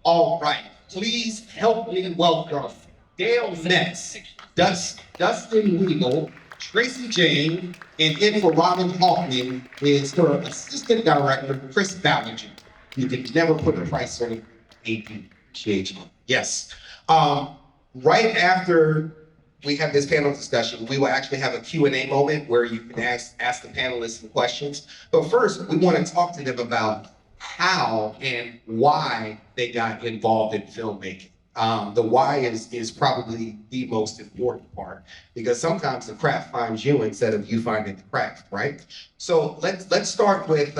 All right, please help me welcome Dale Metz, Dustin Weagle, Tracy Jane, and in for Robin Hoffman is her assistant director, Chris Ballinger. You can never put a price on APGH. Yes. Right after we have this panel discussion, we will actually have a Q&A moment where you can ask the panelists some questions. But first, we want to talk to them about how and why they got involved in filmmaking. The why is probably the most important part, because sometimes the craft finds you instead of you finding the craft, right? So let's start with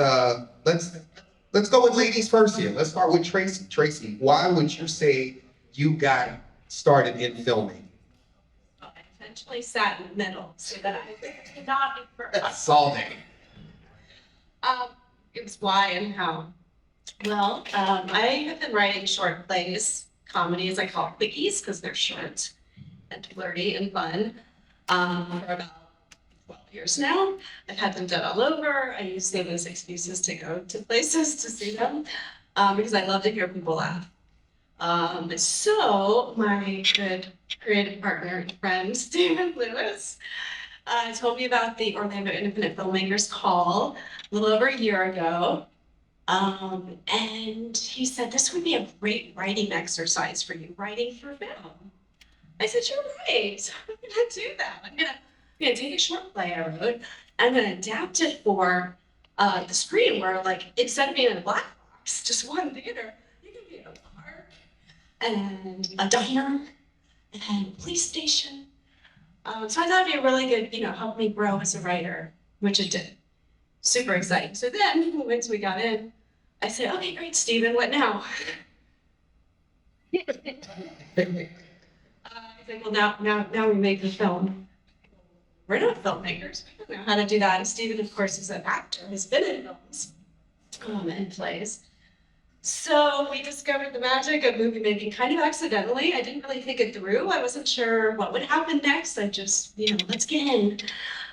let's go with ladies first here. Let's start with Tracy. Tracy, why would you say you got started in filming? I eventually sat in the middle so that I could not be first. I saw that. It was why and how. Well, I have been writing short plays, comedies. I call it quickies because they're short and flirty and fun for about 12 years now. I've had them done all over. I use them as excuses to go to places to see them because I love to hear people laugh. So my good creative partner and friend, Stephen Lewis, told me about the Orlando Independent Filmmakers Call a little over a year ago. And he said, this would be a great writing exercise for you, writing for film. I said, you're right, I'm gonna do that. I'm gonna take a short play I wrote, I'm gonna adapt it for the screen where, like, instead of being in a black box, just one theater, you can be in a park and a diner and a police station. So I thought it'd be a really good, help me grow as a writer, which it did. Super exciting. So then, once we got in, I said, okay, great, Stephen, what now? He's like, well, now we make the film. We're not filmmakers. We don't know how to do that. And Stephen, of course, is an actor, has been in films and plays. So we discovered the magic of movie making kind of accidentally. I didn't really think it through. I wasn't sure what would happen next. I just, let's get in.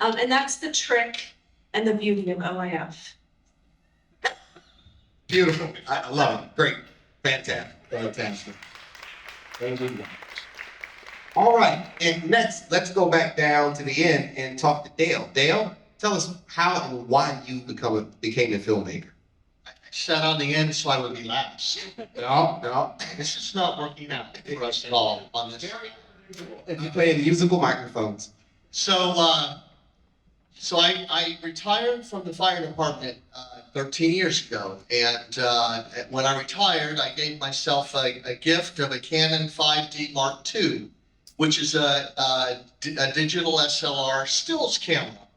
And that's the trick and the beauty of OIF. Beautiful. I love it. Great. Fantastic. Fantastic. All right. And next, let's go back down to the end and talk to Dale. Dale, tell us how and why you became a filmmaker. I sat on the end so I would be last. No. This is not working out for us at all on this. You playing musical microphones. So I retired from the fire department 13 years ago, and when I retired, I gave myself a gift of a Canon 5D Mark II, which is a digital SLR stills camera,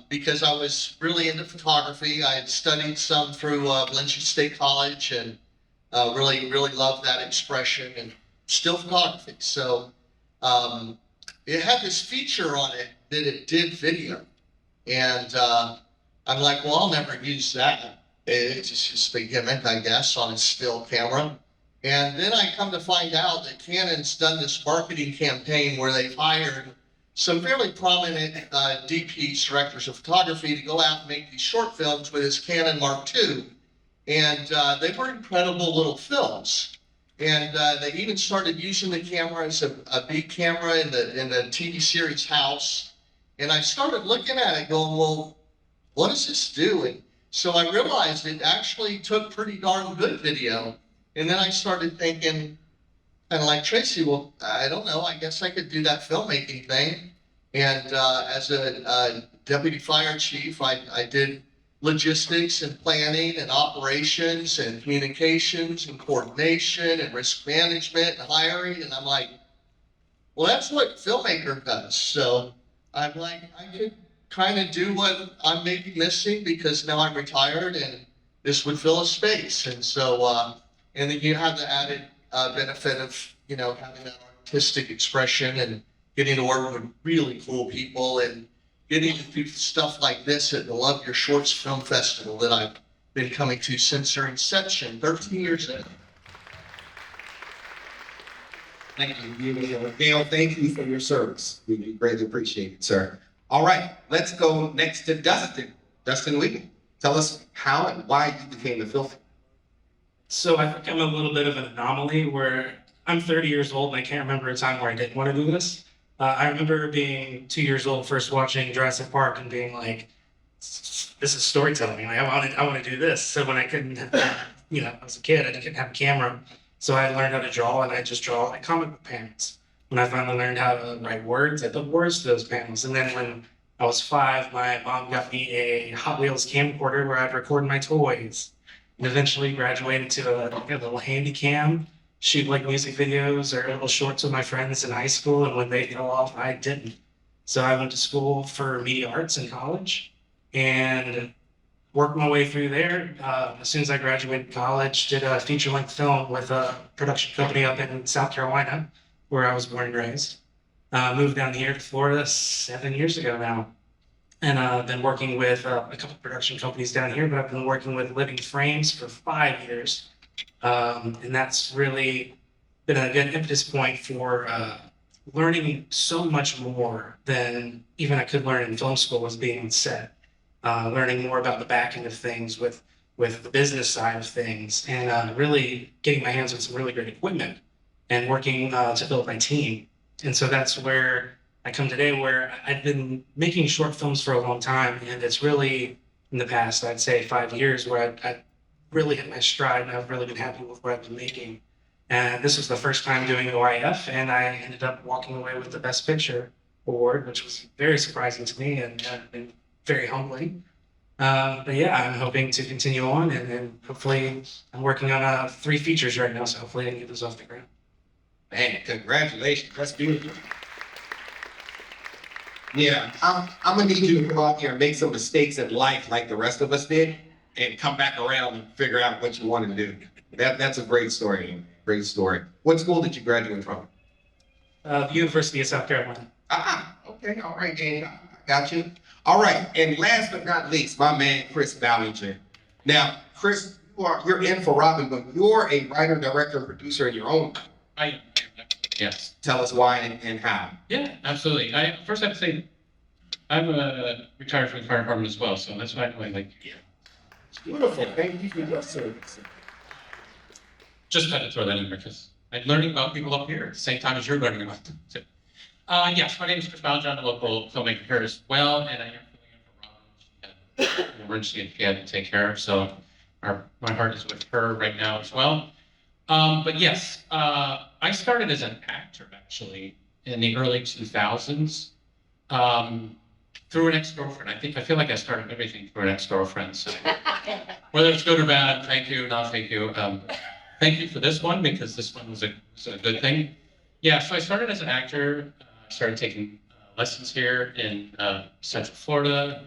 because I was really into photography. I had studied some through Valencia State College and really loved that expression and still photography. So it had this feature on it that it did video, and I'm like, well, I'll never use that. It's just a gimmick, I guess, on a still camera. And then I come to find out that Canon's done this marketing campaign where they've hired some fairly prominent DPs, directors of photography, to go out and make these short films with this Canon Mark II. And they were incredible little films. And they even started using the camera as a big camera in the TV series House. And I started looking at it going, well, what does this do? And so I realized it actually took pretty darn good video. And then I started thinking, kind of like Tracy, well, I don't know, I guess I could do that filmmaking thing. And as a deputy fire chief, I did logistics and planning and operations and communications and coordination and risk management and hiring. And I'm like, well, that's what filmmaker does. So I'm like, I could kind of do what I'm maybe missing because now I'm retired and this would fill a space. And so, and then you have the added benefit of, having that artistic expression and getting to work with really cool people and getting to do stuff like this at the Love Your Shorts Film Festival that I've been coming to since their inception 13 years ago. Thank you. Dale, thank you for your service. We greatly appreciate it, sir. All right, let's go next to Dustin. Dustin Weagle, tell us how and why you became a filmmaker. So I think I'm a little bit of an anomaly where I'm 30 years old and I can't remember a time where I didn't want to do this. I remember being 2 years old, first watching Jurassic Park and being like, "This is storytelling. Like, I want to do this." So when I couldn't, I was a kid, I didn't have a camera, so I learned how to draw, and I just draw like comic book panels. When I finally learned how to write words, I put words to those panels. And then when I was 5, my mom got me a Hot Wheels camcorder where I'd record my toys, and eventually graduated to a little handy cam, shoot like music videos or little shorts with my friends in high school. And when they fell off, I didn't. So I went to school for media arts in college and worked my way through there. As soon as I graduated college, did a feature-length film with a production company up in South Carolina, where I was born and raised. Moved down here to Florida 7 years ago now, and been working with a couple of production companies down here, but I've been working with Living Frames for 5 years. And that's really been a good impetus point for learning so much more than even I could learn in film school was being on set. Learning more about the back end of things with the business side of things, and really getting my hands on some really great equipment and working to build my team. And so that's where I come today, where I've been making short films for a long time, and it's really in the past, I'd say 5 years, where I really hit my stride, and I've really been happy with what I've been making. And this was the first time doing OIF, and I ended up walking away with the Best Picture award, which was very surprising to me and very humbling. But yeah, I'm hoping to continue on, and hopefully I'm working on 3 features right now, so hopefully I can get those off the ground. Man, congratulations. That's beautiful. Yeah, I'm gonna need you to go out here and make some mistakes in life like the rest of us did, and come back around and figure out what you want to do. That's a great story. Great story. What school did you graduate from? The University of South Carolina. Okay, all right, gang. I got you. All right, and last but not least, my man Chris Ballinger. Now, Chris, you're in for Robin, but you're a writer, director, producer in your own. I am. Yes. Tell us why and how. Yeah, absolutely. First I have to say, I'm retired from the fire department as well, so that's why I like. Yeah. Beautiful. Thank you for your service. Just had to throw that in there because I'm learning about people up here at the same time as you're learning about them. So, yes, my name is Chris Ballinger. I'm a local filmmaker here as well, and I am filming in for Robin. She had an emergency she had to take care of, so my heart is with her right now as well. But yes, I started as an actor actually in the early 2000s through an ex-girlfriend. I feel like I started everything through an ex-girlfriend. So whether it's good or bad, thank you, not thank you. Thank you for this one because this one was a good thing. Yeah, so I started as an actor. I started taking lessons here in Central Florida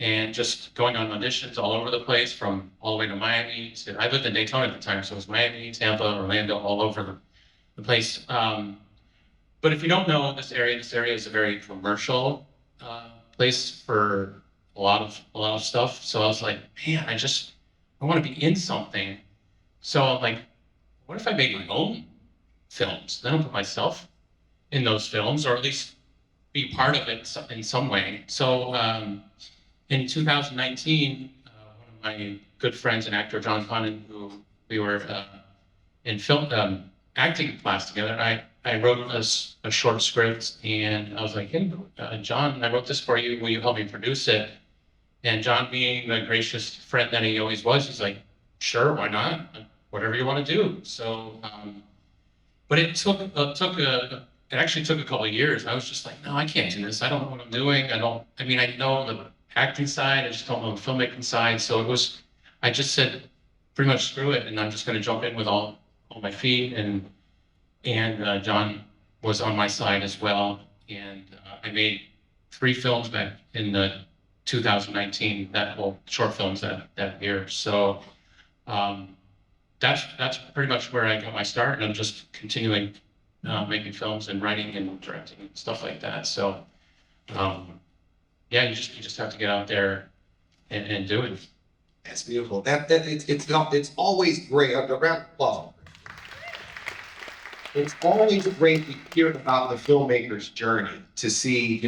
and just going on auditions all over the place, from all the way to Miami. I lived in Daytona at the time, so it was Miami, Tampa, Orlando, all over the place. But if you don't know this area is a very commercial place for a lot of stuff. So I was like, man, I want to be in something. So I'm like, what if I made my own films? Then I'll put myself in those films, or at least be part of it in some way. So in 2019, one of my good friends, an actor, John Connon, who we were in film acting class together, I wrote a short script, and I was like, hey, John, I wrote this for you. Will you help me produce it? And John, being the gracious friend that he always was, he's like, sure, why not? Whatever you want to do. So, but it actually took a couple of years. I was just like, no, I can't do this. I don't know what I'm doing. I know the acting side, I just don't know the filmmaking side. So I just said, pretty much screw it, and I'm just going to jump in with all my feet. And John was on my side as well. And I made 3 films back in the 2019, short films that year. So that's pretty much where I got my start, and I'm just continuing making films and writing and directing and stuff like that. So yeah, you just have to get out there and do it. That's beautiful. It's always great. A round of applause. It's always great to hear about the filmmaker's journey, to see,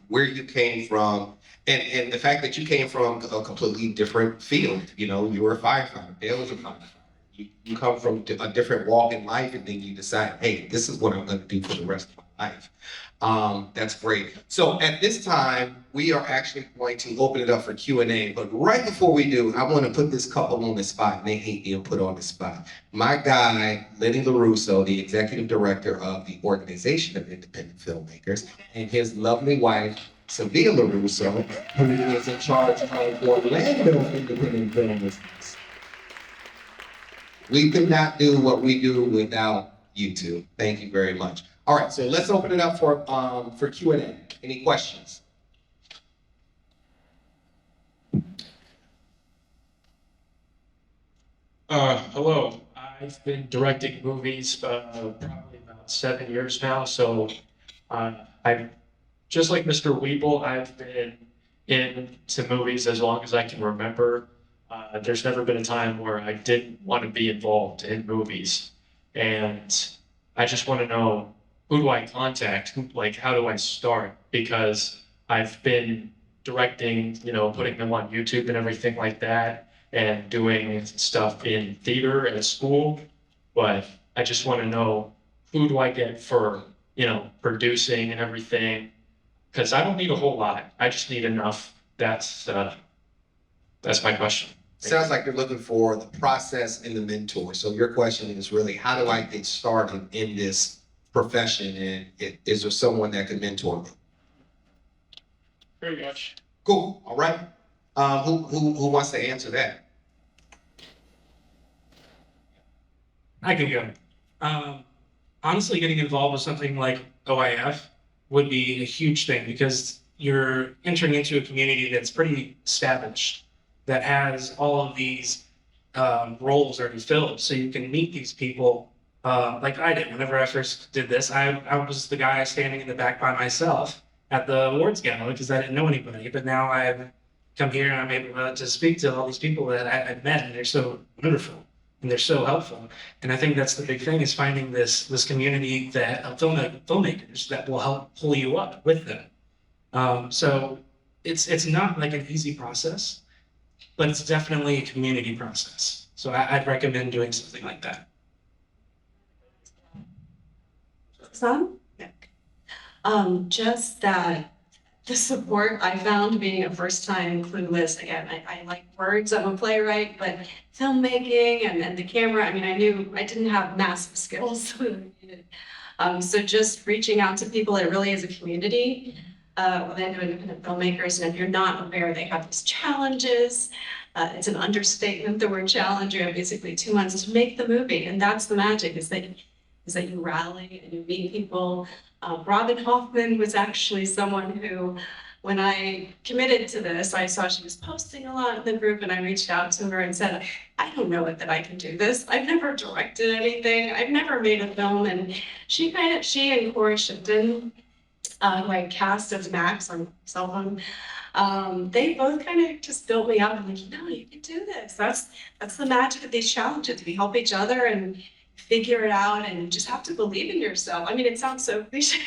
where you came from, and the fact that you came from a completely different field. You were a firefighter. Dale was a firefighter. You come from a different walk in life, and then you decide, hey, this is what I'm going to do for the rest of my life. That's great. So at this time, we are actually going to open it up for Q&A. But right before we do, I want to put this couple on the spot, and they hate being put on the spot. My guy, Lenny LaRusso, the executive director of the Organization of Independent Filmmakers, and his lovely wife, Savia LaRusso, who is in charge of Orlando Independent Filmmakers. We could not do what we do without you two. Thank you very much. All right, so let's open it up for Q&A. Any questions? Hello. I've been directing movies probably about 7 years now. So I'm just like Mr. Weeble. I've been into movies as long as I can remember. There's never been a time where I didn't want to be involved in movies, and I just want to know, who do I contact? Like, how do I start? Because I've been directing, putting them on YouTube and everything like that, and doing stuff in theater at school. But I just want to know, who do I get for, producing and everything? Because I don't need a whole lot. I just need enough. That's my question. Sounds like you're looking for the process and the mentor. So your question is really, how do I get started in this profession, and is there someone that can mentor me? Very much. Cool. All right. Who wants to answer that? I can go. Honestly, getting involved with something like OIF would be a huge thing, because you're entering into a community that's pretty established, that has all of these roles already filled. So you can meet these people like I did. Whenever I first did this, I was the guy standing in the back by myself at the awards gala because I didn't know anybody. But now I've come here and I'm able to speak to all these people that I've met, and they're so wonderful and they're so helpful. And I think that's the big thing, is finding this community that of filmmakers that will help pull you up with them. So it's not like an easy process, but it's definitely a community process. So I'd recommend doing something like that. Some? Just that the support I found being a first-time clueless. Again, I like words, I'm a playwright, but filmmaking and the camera, I knew I didn't have massive skills. So just reaching out to people, it really is a community of independent filmmakers, and if you're not aware, they have these challenges. It's an understatement, the word challenge. You have basically 2 months to make the movie, and that's the magic, is that you rally and you meet people. Robin Hoffman was actually someone who, when I committed to this, I saw she was posting a lot in the group, and I reached out to her and said, I don't know that I can do this. I've never directed anything. I've never made a film. And she and Corey Shipton, who I cast as Max on cell phone, they both kind of just built me up and like, you can do this. That's the magic of these challenges. We help each other and figure it out, and you just have to believe in yourself. It sounds so cliche,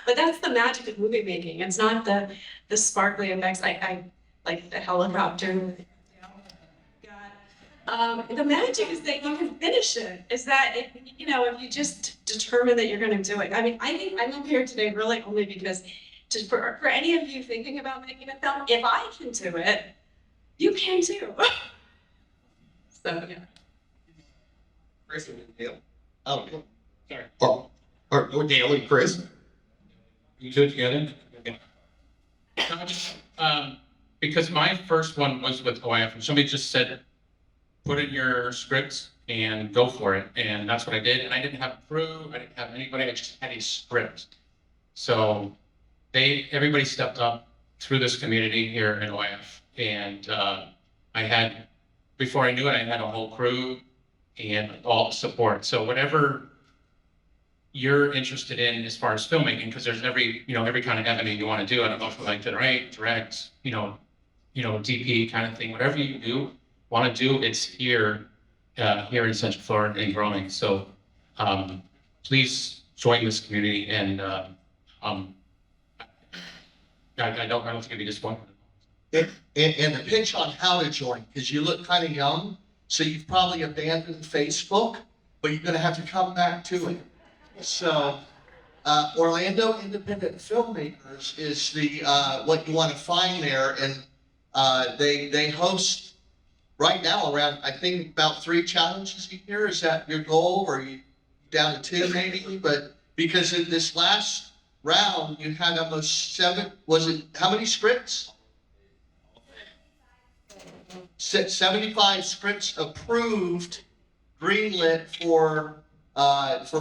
but that's the magic of movie making. It's not the sparkly effects. I like the helicopter. The magic is that you can finish it. Is that if you just determine that you're going to do it. I think I'm up here today really only because for any of you thinking about making a film, if I can do it, you can too. So yeah. Chris and Dale. Oh, Sorry. Or Dale and Chris. You do it together? Okay. No, just, because my first one was with OIF, and somebody just said, put in your scripts and go for it. And that's what I did. And I didn't have a crew, I didn't have anybody, I just had a script. So everybody stepped up through this community here in OIF. And before I knew it, I had a whole crew and all the support. So whatever you're interested in as far as filmmaking, because there's every kind of avenue you want to do. I don't know if you like to write, direct, DP kind of thing, whatever you want to do, it's here in Central Florida and growing. So please join this community, and I don't think you'll be disappointed. And the pitch on how to join, because you look kind of young, So you've probably abandoned Facebook, but you're gonna have to come back to it. So, Orlando Independent Filmmakers is the, what you wanna find there, and, they host right now around, I think, about 3 challenges a year. Is that your goal, or are you down to 2 maybe? But because in this last round, you had almost 7, was it, how many scripts? 75 scripts approved, greenlit for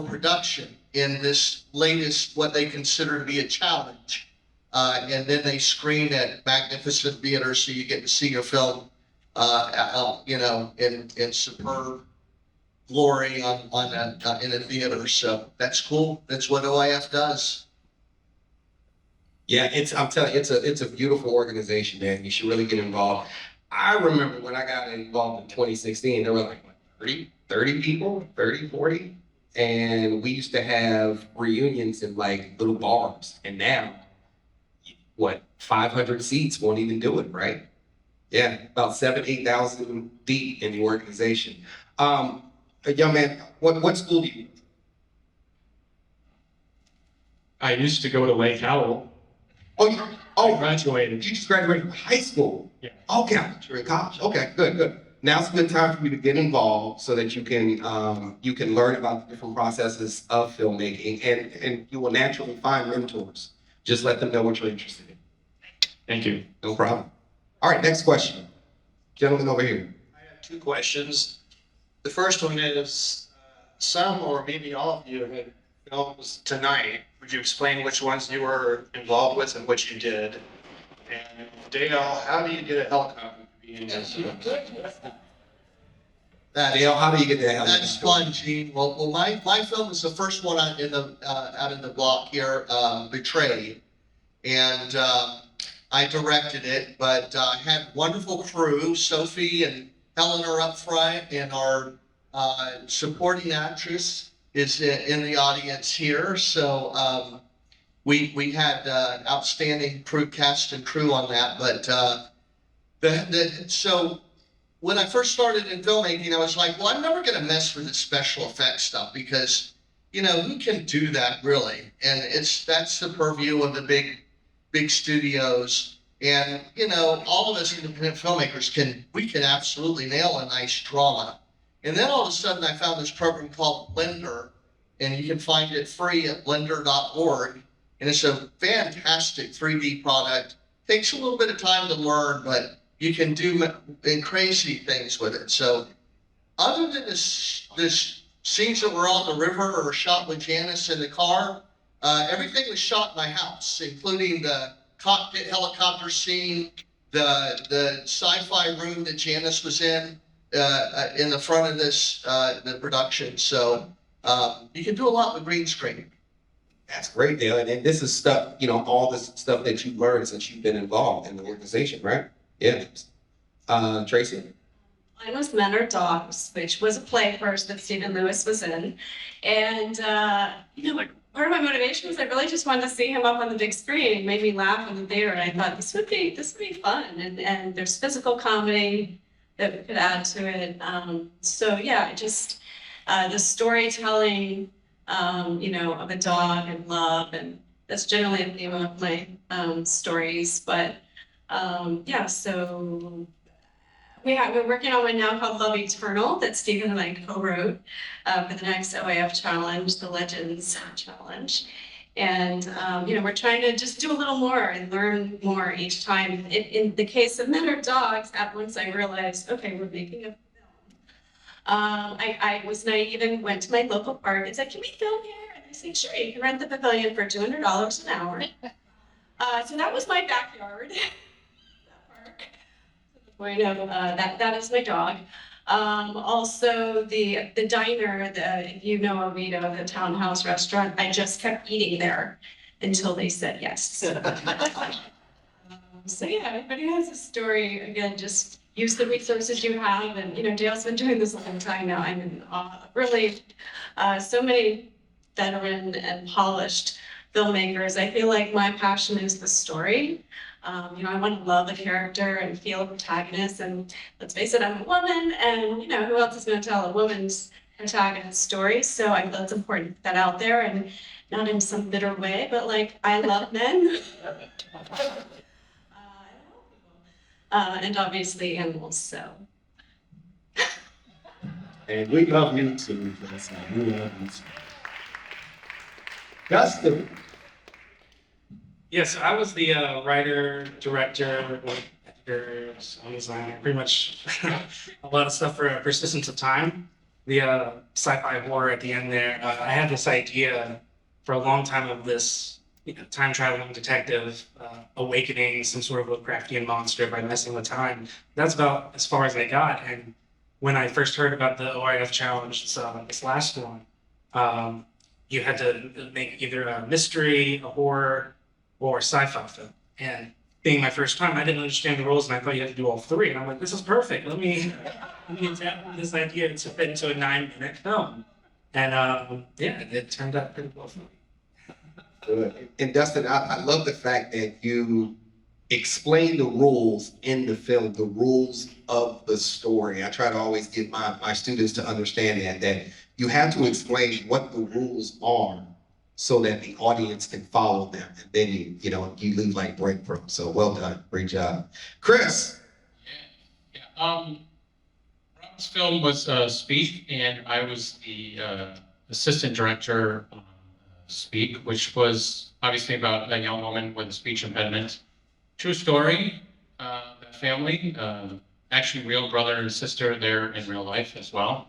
production in this latest, what they consider to be a challenge. And then they screen at magnificent theaters, so you get to see your film, you know, in superb glory in a theater. So that's cool. That's what OIF does. Yeah, I'm telling you, it's a beautiful organization, man. You should really get involved. I remember when I got involved in 2016, there were like what, 30 people, 30, 40. And we used to have reunions in like little bars. And now, what, 500 seats won't even do it, right? Yeah, about 8,000 deep in the organization. Young man, what school do you go to? I used to go to Lake Howell. I Oh, graduated. you just graduated from high school? Yeah. Okay, I thought you were in college. Okay, good. Now's a good time for you to get involved so that you can learn about the different processes of filmmaking, and you will naturally find mentors. Just let them know what you're interested in. Thank you. No problem. All right, next question. Gentleman over here. I have 2 questions. The first one is, some or maybe all of you had films tonight. Would you explain which ones you were involved with and what you did? And Dale, how do you get a helicopter to be in this? Dale, how do you get that? That's fun, Gene. Well, my film is the first one out in the block here, Betrayed, and I directed it. But I had wonderful crew. Sophie and Helen are up front, and our supporting actress is in the audience here. So we had outstanding cast and crew on that. But so when I first started in filmmaking, I was like, well, I'm never going to mess with the special effects stuff because, you know, who can do that really? And that's the purview of the big studios. And, you know, all of us independent filmmakers can absolutely nail a nice drama. And then all of a sudden I found this program called Blender, and you can find it free at blender.org. And it's a fantastic 3D product. Takes a little bit of time to learn, but you can do crazy things with it. So other than this scenes that were on the river or shot with Janice in the car, everything was shot in my house, including the cockpit helicopter scene, the sci-fi room that Janice was in the front of the production. So you can do a lot with green screen. That's great, Dale. And this is stuff, you know, all this stuff that you've learned since you've been involved in the organization, right? Yeah. Tracy? Mine was Men Are Dogs, which was a play first that Stephen Lewis was in. And, you know, like part of my motivation was I really just wanted to see him up on the big screen. It made me laugh in the theater. And I thought this would be fun. And there's physical comedy that we could add to it. So yeah, just the storytelling, you know, of a dog and love. And that's generally a theme of my stories. But yeah, so we're working on one now called Love Eternal that Stephen and I co-wrote for the next OAF challenge, the Legends Challenge. And you know, we're trying to just do a little more and learn more each time. In the case of Men Are Dogs, at once I realized, okay, we're making a film. I was naive and went to my local park and said, can we film here? And they said, sure, you can rent the pavilion for $200 an hour. So that was my backyard. Point of that is my dog. Also the diner, if you know Oviedo, the Townhouse restaurant, I just kept eating there until they said yes. So yeah, everybody has a story. Again, just use the resources you have. And you know, Dale's been doing this a long time now. I'm in awe. Really, so many veteran and polished filmmakers. I feel like my passion is the story. I want to love a character and feel a protagonist. And let's face it, I'm a woman, and who else is going to tell a woman's protagonist story? So I feel it's important to put that out there, and not in some bitter way, but like I love men. And obviously animals. So. And we love you too. We love you too. Dustin. Yes, I was the writer, director, editor, sound designer, pretty much a lot of stuff for Persistence of Time, the sci-fi horror at the end there. I had this idea for a long time of this time traveling detective awakening some sort of Lovecraftian monster by messing with time. That's about as far as I got. And when I first heard about the OIF challenge, this last one, you had to make either a mystery, a horror, or sci-fi film. And being my first time, I didn't understand the rules, and I thought you had to do all three. And I'm like, this is perfect. Let me adapt this idea to fit into a 9-minute film. And it turned out pretty well for me. Good. And Dustin, I love the fact that you explain the rules in the film, the rules of the story. I try to always get my students to understand that you have to explain what the rules are so that the audience can follow them. And then you leave like breadcrumbs. So well done. Great job. Chris. Robin's film was Speak, and I was the assistant director on Speak, which was obviously about a young woman with a speech impediment. True story, that family, actually real brother and sister there in real life as well.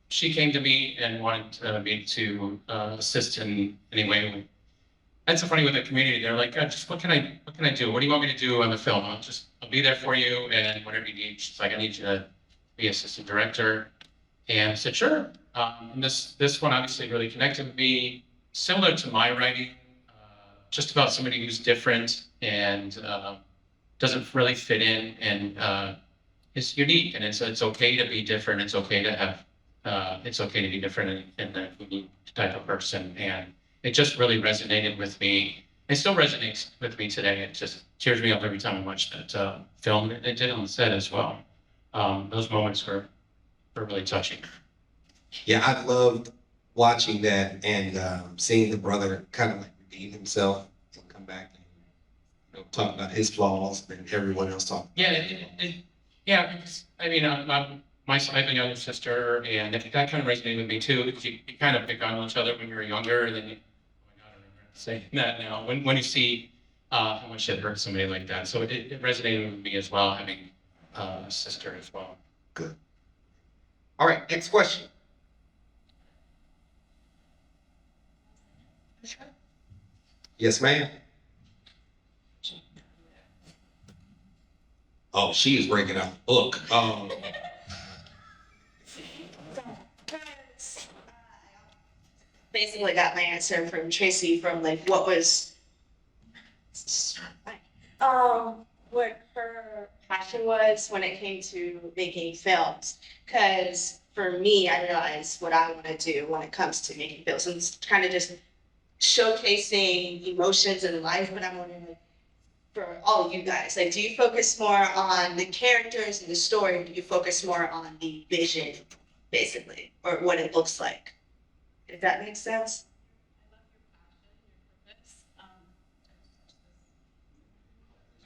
She came to me and wanted me to assist in any way. That's so funny with the community. They're like, just what can I do? What do you want me to do on the film? I'll be there for you, and whatever you need. She's like, I need you to be assistant director. And I said, sure. And this one obviously really connected with me, similar to my writing, just about somebody who's different and doesn't really fit in and is unique. And it's okay to be different. It's okay to have. It's okay to be different in the unique type of person, and it just really resonated with me. It still resonates with me today. It just cheers me up every time I watch that film. It did on the set as well. Those moments were really touching. Yeah, I loved watching that and seeing the brother kind of like redeem himself and come back and talk about his flaws and everyone else talk. Yeah, because I mean, I have a younger sister, and that kind of resonated with me too. Because you kind of pick on each other when you're younger, and then oh my God, I regret saying that now. When you see how much it hurt somebody like that, so it resonated with me as well, having a sister as well. Good. All right, next question. Yes, ma'am. Oh, she is breaking out the book. Basically got my answer from Tracy from like what her passion was when it came to making films. Because for me, I realized what I want to do when it comes to making films, and it's kind of just showcasing emotions in life. But I'm wondering, like, for all of you guys, like, do you focus more on the characters and the story, or do you focus more on the vision, basically, or what it looks like? If that makes sense.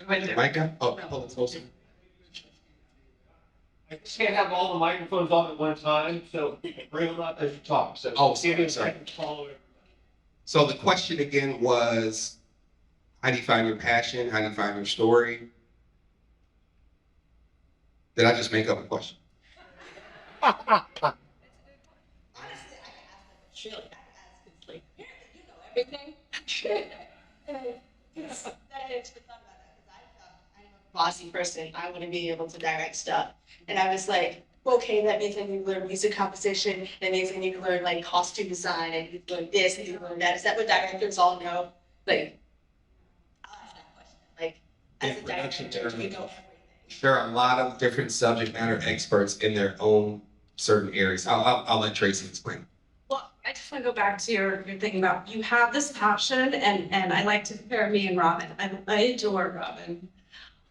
Micah? Oh, hold it closer. I just can't have all the microphones on at one time, so bring them up as you talk. So Sorry. So the question again was, how do you find your passion? How do you find your story? Did I just make up a question? Really, like, you know everything. I'm a bossy person. I want to be able to direct stuff. And I was like, okay, that means I need to learn music composition. That means I need to learn like costume design. I need to learn this, I need to learn that. Is that what directors all know? Like, I'll ask that question. Like, as a director, do you know everything? There are a lot of different subject matter experts in their own certain areas. I'll let Tracy explain. Well, I just want to go back to your thinking about you have this passion, and I like to compare me and Robin. I adore Robin,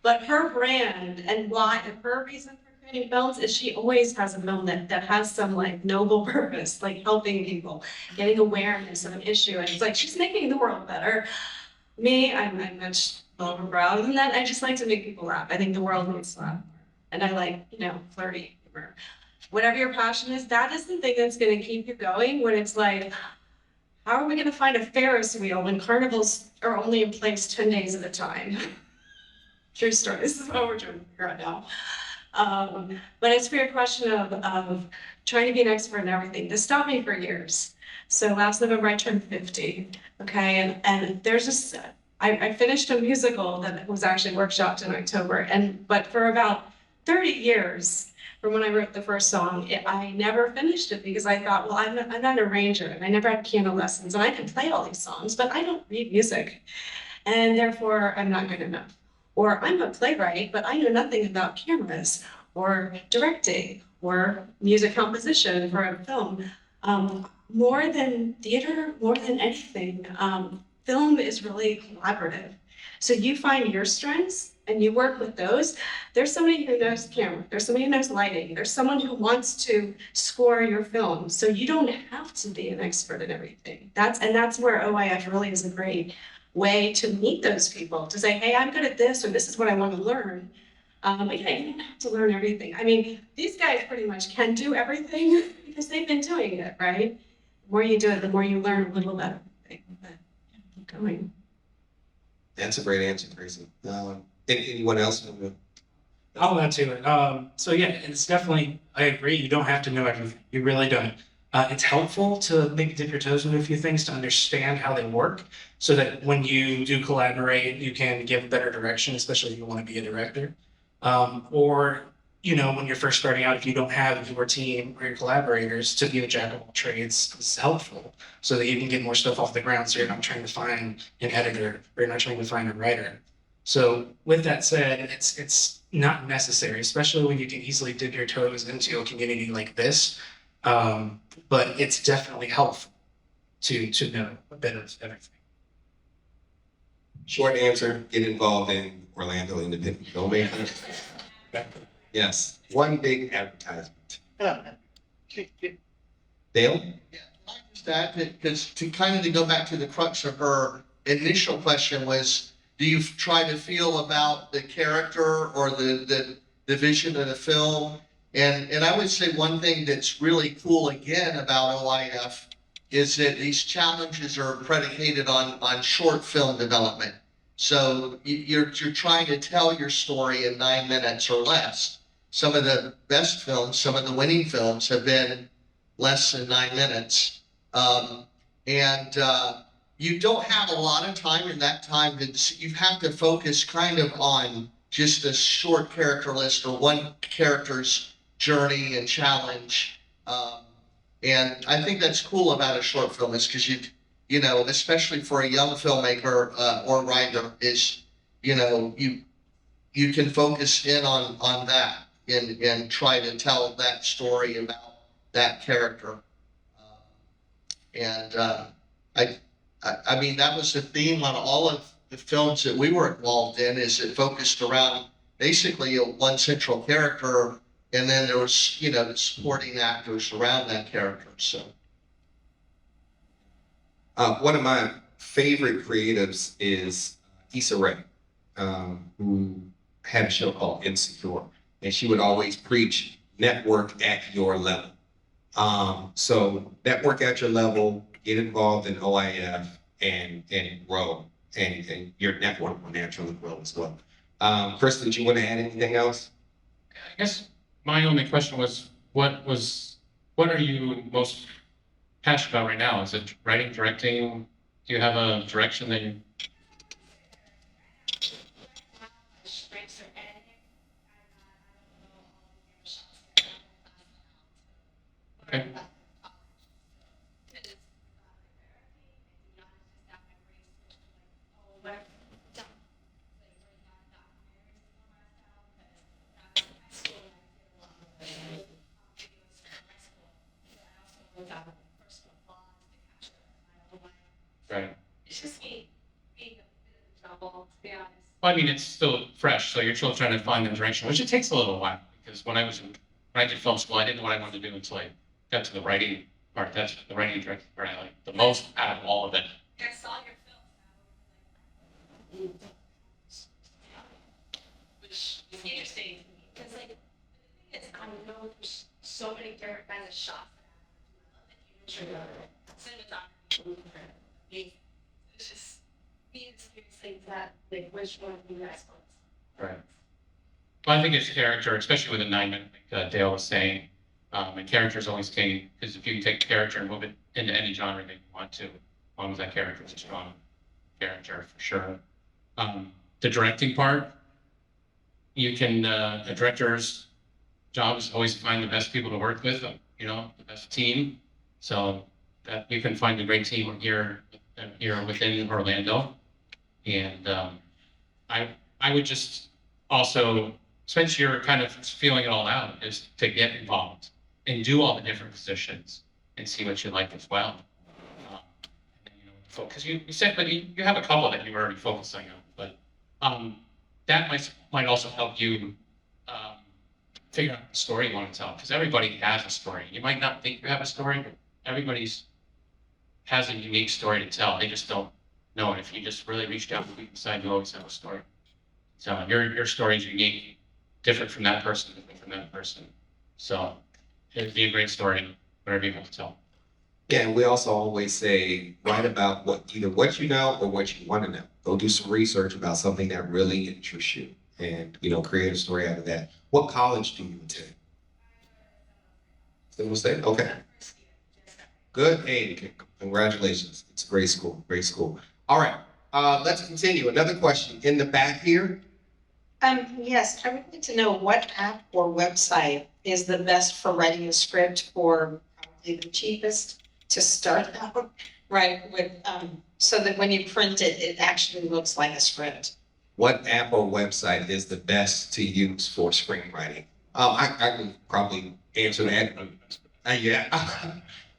but her brand and why and her reason for creating films is she always has a film that has some like noble purpose, like helping people, getting awareness of an issue, and it's like she's making the world better. Me, I'm much lower brow than that. I just like to make people laugh. I think the world needs to laugh, and I like flirty humor. Whatever your passion is, that is the thing that's going to keep you going when it's like, how are we going to find a Ferris wheel when carnivals are only in place 10 days at a time? True story. This is what we're trying to figure out now. But it's for your question of trying to be an expert in everything. This stopped me for years. So last November I turned 50. Okay, and there's this. I finished a musical that was actually workshopped in October, but for about 30 years. From when I wrote the first song, I never finished it because I thought, well, I'm not an arranger, and I never had piano lessons, and I can play all these songs, but I don't read music, and therefore I'm not good enough. Or I'm a playwright, but I know nothing about cameras, or directing, or music composition for a film. More than theater, more than anything, film is really collaborative. So you find your strengths and you work with those. There's somebody who knows camera, there's somebody who knows lighting, there's someone who wants to score your film. So you don't have to be an expert in everything. That's where OIF really is a great way to meet those people, to say, hey, I'm good at this, or this is what I want to learn. But yeah, you don't have to learn everything. I mean, these guys pretty much can do everything because they've been doing it, right? The more you do it, the more you learn a little about everything. But yeah, keep going. That's a great answer, Tracy. Anyone else? I'll add to it. So yeah, it's definitely, I agree, you don't have to know everything. You really don't. It's helpful to maybe dip your toes into a few things to understand how they work so that when you do collaborate, you can give better direction, especially if you want to be a director. Or, when you're first starting out, if you don't have your team or your collaborators to be the jack of all trades, it's helpful so that you can get more stuff off the ground so you're not trying to find an editor or you're not trying to find a writer. So with that said, it's not necessary, especially when you can easily dip your toes into a community like this. But it's definitely helpful to know a bit of everything. Short answer, get involved in Orlando Independent Filmmakers. Yes, one big advertisement. Dale? Yeah, I just add that because to go back to the crux of her initial question was, do you try to feel about the character or the vision of the film? And I would say one thing that's really cool again about OIF is that these challenges are predicated on short film development. So you're trying to tell your story in 9 minutes or less. Some of the best films, some of the winning films have been less than 9 minutes. You don't have a lot of time in that time. You have to focus kind of on just a short character list or one character's journey and challenge. And I think that's cool about a short film is because especially for a young filmmaker or writer, is you can focus in on that and try to tell that story about that character. I mean, that was the theme on all of the films that we were involved in, is it focused around basically one central character, and then there was, the supporting actors around that character, so. One of my favorite creatives is Issa Rae, who had a show called Insecure, and she would always preach network at your level. So network at your level, get involved in OIF and grow, and your network will naturally grow as well. Kristen, do you want to add anything else? I guess my only question was, what are you most passionate about right now? Is it writing, directing? Do you have a direction that you? Okay. Well, I mean, it's still fresh, so you're still trying to find the direction, which it takes a little while, because when I did film school, I didn't know what I wanted to do until I got to the writing part. That's the writing and directing part I like the most out of all of it. I saw your film. Which is interesting, because like, the thing is, I know there's so many different kinds of shots. Cinematography. It's just, me experiencing that, like, which one do you guys want? Right. Well, I think it's character, especially with a 9-minute, like Dale was saying, and character is always king, because if you can take a character and move it into any genre that you want to, as long as that character is a strong character, for sure. The directing part, you can, a director's job is always to find the best people to work with, the best team. So that you can find a great team here within Orlando. And I would just also, since you're kind of feeling it all out, is to get involved and do all the different positions and see what you like as well. Because you said, but you have a couple that you're already focusing on, but that might also help you figure out the story you want to tell. Because everybody has a story. You might not think you have a story, but everybody's has a unique story to tell. They just don't know it. If you just really reach down the deep side, you always have a story. So your story is unique, different from that person, different from that person. So it'd be a great story, whatever you have to tell. Yeah, and we also always say, write about either what you know or what you want to know. Go do some research about something that really interests you and, create a story out of that. What college do you attend? Civil State? Okay. Good. Hey, congratulations. It's a great school. Great school. All right. Let's continue. Another question in the back here. Yes, I would like to know what app or website is the best for writing a script, or probably the cheapest to start out, right? With, so that when you print it, it actually looks like a script. What app or website is the best to use for screenwriting? I can probably answer that. Yeah.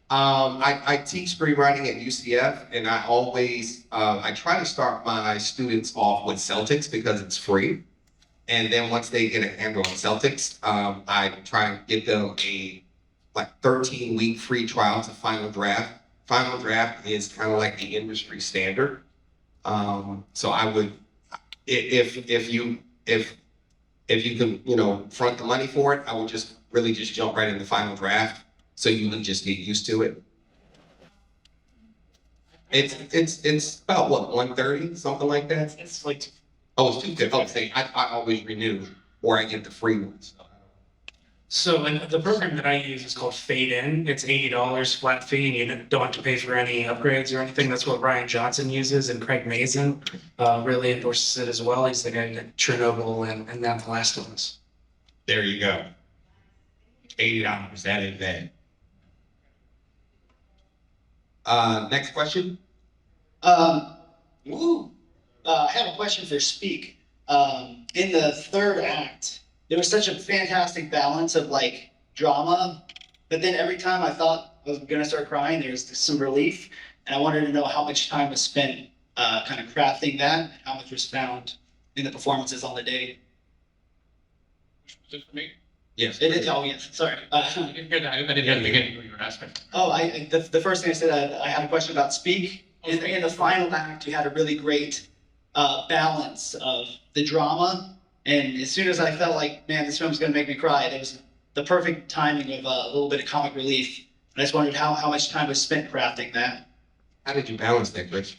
I teach screenwriting at UCF, and I always, I try to start my students off with Celtics because it's free. And then once they get a handle on Celtics, I try and give them a 13-week free trial to Final Draft. Final Draft is kind of like the industry standard. So I would, if you can, front the money for it, I would just really just jump right into Final Draft. So you can just get used to it. It's about what, 130, something like that? It's like, Oh, it's 250. I always renew, or I get the free ones. so and the program that I use is called Fade In. It's $80 flat fee, and you don't have to pay for any upgrades or anything. That's what Ryan Johnson uses, and Craig Mazin really endorses it as well. He's the guy that Chernobyl and now The Last of Us. There you go. $80. That ain't bad. Next question. I have a question for Speak. In the third act, there was such a fantastic balance of drama, but then every time I thought I was gonna start crying, there's some relief, and I wanted to know how much time was spent kind of crafting that, and how much was found in the performances on the day. Was it for me? Yes. It is. Oh yes, sorry. I didn't hear that. I didn't hear the beginning what you were asking. The first thing I said, I had a question about Speak. In the final act, you had a really great balance of the drama, and as soon as I felt like, man, this film's gonna make me cry, it was the perfect timing of a little bit of comic relief. And I just wondered how much time was spent crafting that. How did you balance that, Chris?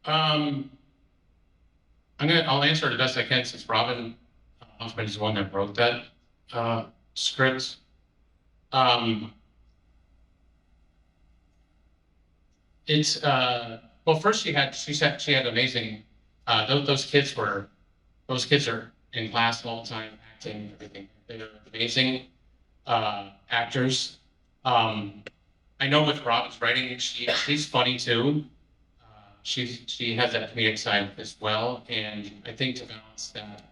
I'll answer it the best I can, since Robin Hoffman is the one that wrote that script. It's well, first she had amazing. Those kids are in class all the time, acting, everything. They're amazing actors. I know with Robin's writing, she's funny too. She has that comedic side as well, and I think to balance that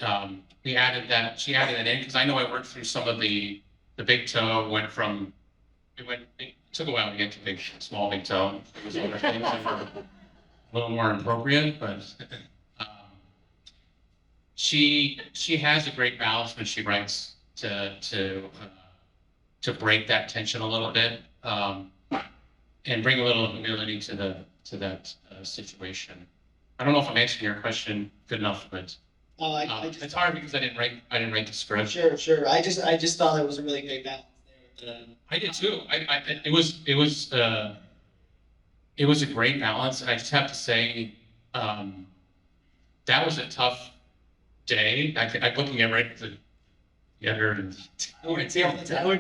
out, she added that in, because I know I worked through some of the big toe. It took a while to get to small big toe. It was other things that were a little more appropriate, but um, she has a great balance when she writes to break that tension a little bit, and bring a little humility to that situation. I don't know if I'm answering your question good enough, but it's hard because I didn't write the script. Sure. I just thought it was a really great balance there. I did too. It was a great balance, and I just have to say, that was a tough day. I'm looking at right the editor and I wouldn't be able to tell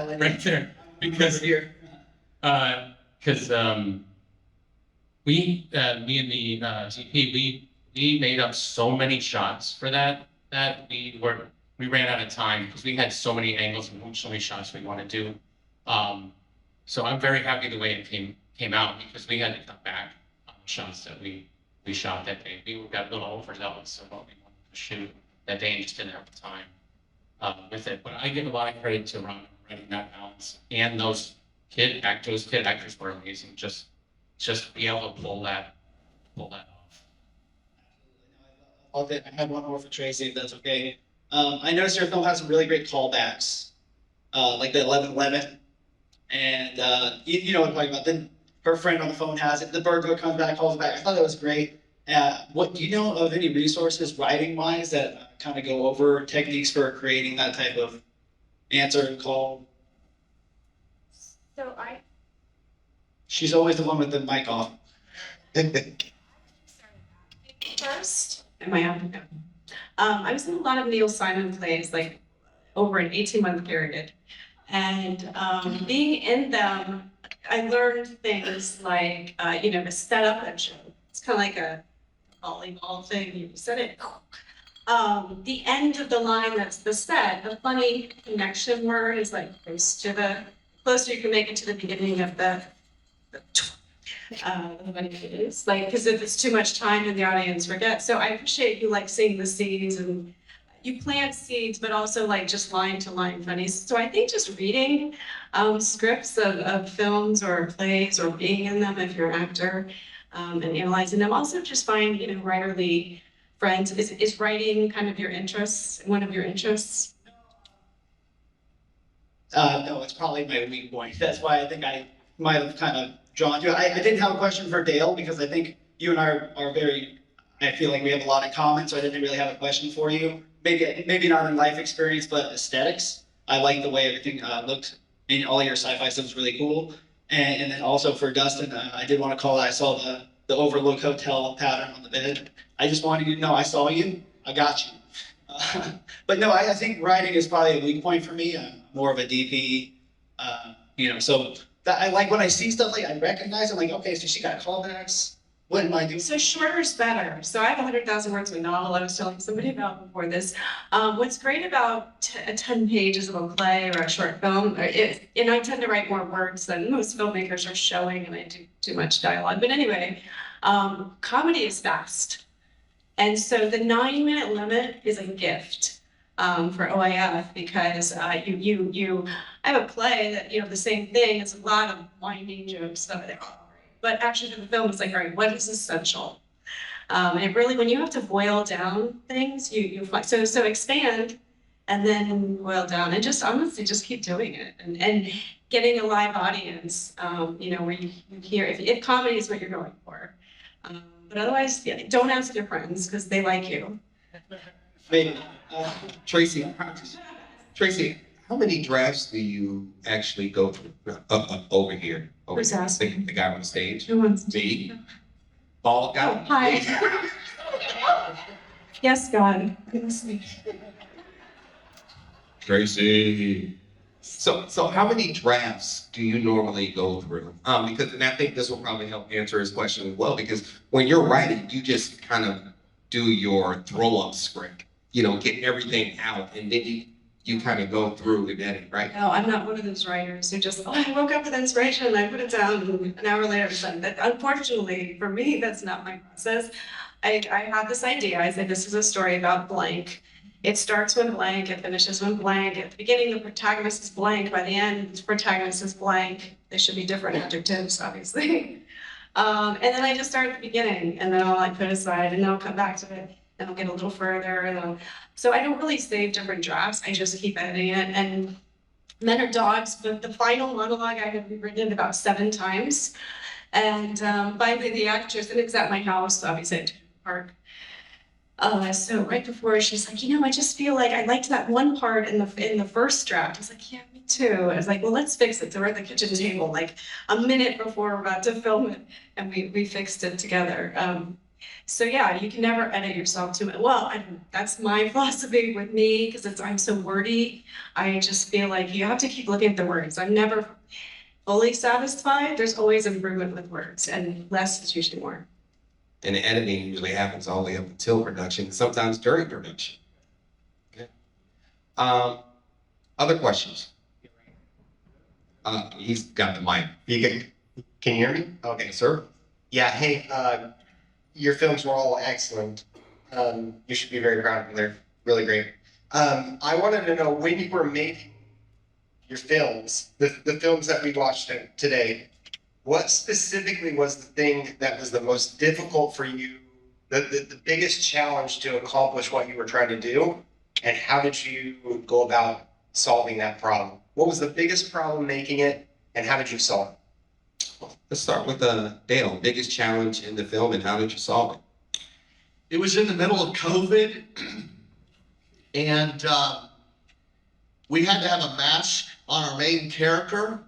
anyone. right there because Here. because me and the GP, we made up so many shots for that we ran out of time because we had so many angles and so many shots we want to do. So I'm very happy the way it came out because we had to cut back on the shots that we shot that day. We got a little overzealous of what we wanted to shoot that day and just didn't have the time with it. But I give a lot of credit to Ron for writing that balance, and those kid actors were amazing. Just be able to pull that off. I had one more for Tracy, if that's okay. I noticed your film has some really great callbacks, like the 11/11, and you know what I'm talking about. Then her friend on the phone has it. The burglar comes back, calls back. I thought that was great. What do you know of any resources writing wise that kind of go over techniques for creating that type of answer and call? So She's always the one with the mic off. first, am I on? No. I was in a lot of Neil Simon plays, like over an 18-month period. And being in them, I learned things like, to set up a show. It's kind of like a volleyball thing. You set it. The end of the line that's the set, the funny connection word is like closer you can make it to the beginning of the funny it is. Like, because if it's too much time then the audience forgets. So I appreciate you like seeing the seeds, and you plant seeds, but also like just line to line funny. So I think just reading scripts of films or plays or being in them if you're an actor, and analyzing them. Also just find, writerly friends. Is writing kind of your interests, one of your interests? No, it's probably my weak point. That's why I think I might have kind of drawn to it. I didn't have a question for Dale because I think you and I are very, I feel like we have a lot in common, so I didn't really have a question for you. Maybe not in life experience, but aesthetics. I like the way everything looked. And all your sci-fi stuff was really cool. And then also for Dustin, I did want to call. I saw the Overlook Hotel pattern on the bed. I just wanted you to know I saw you. I got you. But no, I think writing is probably a weak point for me. I'm more of a DP. So that I like when I see stuff like I recognize. I'm like, okay, so she got callbacks. What am I doing? So shorter's better. So I have 100,000 words of a novel I was telling somebody about before this. What's great about 10 pages of a play or a short film, and I tend to write more words than most filmmakers are showing, and I do too much dialogue. But anyway, comedy is fast. And so the 9-minute limit is a gift for OIF because I have a play that, the same thing. It's a lot of winding jokes, stuff there. But actually for the film, it's like, all right, what is essential? And it really, when you have to boil down things, you find, so expand and then boil down and just honestly just keep doing it and getting a live audience, where you hear, if comedy is what you're going for. But otherwise, don't ask your friends because they like you. Maybe. Tracy, how many drafts do you actually go through over here? Who's asking? The guy on the stage? Who wants? Me. Bald guy. Oh, hi. Yes, God. Goodness me. Tracy. So how many drafts do you normally go through? Because, and I think this will probably help answer his question as well, because when you're writing, you just kind of do your throw-up script, get everything out, and then you kind of go through and edit, right? No, I'm not one of those writers who just, I woke up with inspiration and I put it down and an hour later it's done. That, unfortunately, for me, that's not my process. I have this idea. I say, this is a story about blank. It starts with blank, it finishes with blank. At the beginning, the protagonist is blank. By the end, the protagonist is blank. They should be different adjectives, obviously. And then I just start at the beginning, and then I'll like put aside, and then I'll come back to it, and I'll get a little further, and so I don't really save different drafts. I just keep editing it. And Men Are Dogs, but the final monologue I had rewritten it about 7 times. And finally, the actress, and it was at my house, obviously at the park. So right before, she's like, you know, I just feel like I liked that one part in the first draft. I was like, yeah, me too. I was like, well, let's fix it. So we're at the kitchen table, like a minute before we're about to film it, and we fixed it together. So yeah, you can never edit yourself too much. Well, that's my philosophy with me, because I'm so wordy. I just feel like you have to keep looking at the words. I'm never fully satisfied. There's always improvement with words, and less is usually more. And the editing usually happens all the way up until production, and sometimes during production. Okay. Other questions? He's got the mic. Can you hear me? Okay. Sir? Yeah, hey, your films were all excellent. You should be very proud of them. They're really great. I wanted to know, when you were making your films, the films that we watched today, what specifically was the thing that was the most difficult for you, the biggest challenge to accomplish what you were trying to do, and how did you go about solving that problem? What was the biggest problem making it, and how did you solve it? Let's start with Dale. Biggest challenge in the film, and how did you solve it? It was in the middle of COVID, and we had to have a mask on our main character.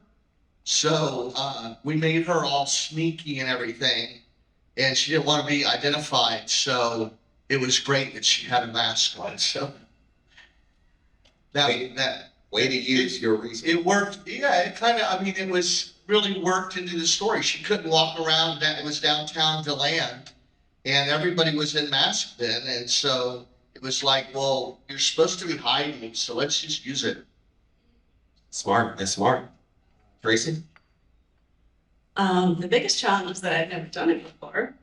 So we made her all sneaky and everything, and she didn't want to be identified. So it was great that she had a mask on. So that Way to use your reason. it worked. Yeah, it kind of. I mean, it was really worked into the story. She couldn't walk around. It was downtown DeLand, and everybody was in masks then, and so it was like, well, you're supposed to be hiding, so let's just use it. Smart. That's smart. Tracy? The biggest challenge is that I've never done it before.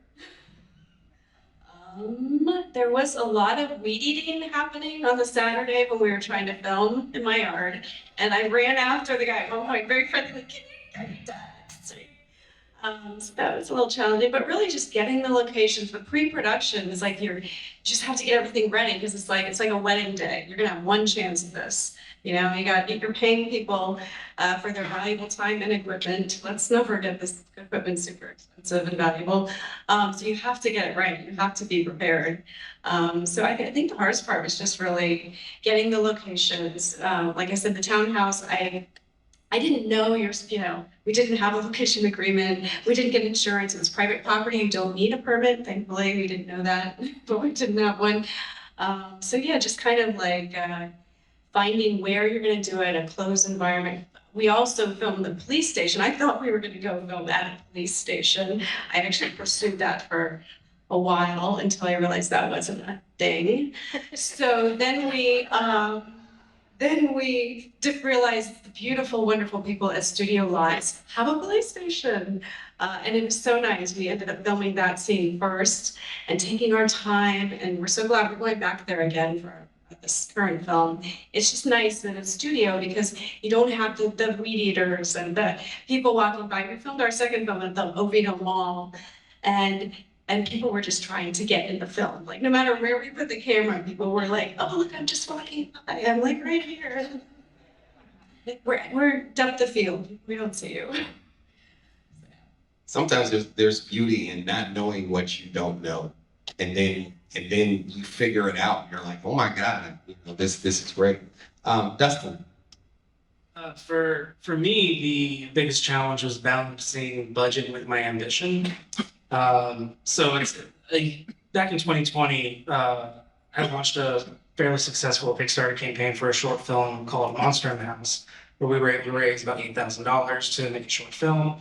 There was a lot of weed eating happening on the Saturday when we were trying to film in my yard, and I ran after the guy at one point, very friendly, can you get that? So that was a little challenging, but really just getting the locations. But pre-production is like you just have to get everything ready, because it's like a wedding day. You're gonna have one chance at this. You know, you're paying people for their valuable time and equipment. Let's not forget this equipment's super expensive and valuable. So you have to get it right. You have to be prepared. So I think the hardest part was just really getting the locations. Like I said, the townhouse, I didn't know we didn't have a location agreement. We didn't get insurance. It was private property. You don't need a permit. Thankfully, we didn't know that, but we didn't have one. So yeah, just kind of like finding where you're going to do it, a closed environment. We also filmed the police station. I thought we were going to go film at a police station. I actually pursued that for a while until I realized that wasn't a thing. So then we realize the beautiful, wonderful people at Studio Lights have a police station. And it was so nice. We ended up filming that scene first and taking our time. And we're so glad we're going back there again for this current film. It's just nice in a studio because you don't have the weed eaters and the people walking by. We filmed our second film at the Oviedo Mall, and people were just trying to get in the film. Like, no matter where we put the camera, people were like, oh, look, I'm just walking by. I'm like right here. We're depth of field. We don't see you. Sometimes there's beauty in not knowing what you don't know. And then you figure it out. You're like, oh my God, this is great. Dustin. For me, the biggest challenge was balancing budget with my ambition. So it's back in 2020, I launched a fairly successful Kickstarter campaign for a short film called Monster in the House, where we were able to raise about $8,000 to make a short film.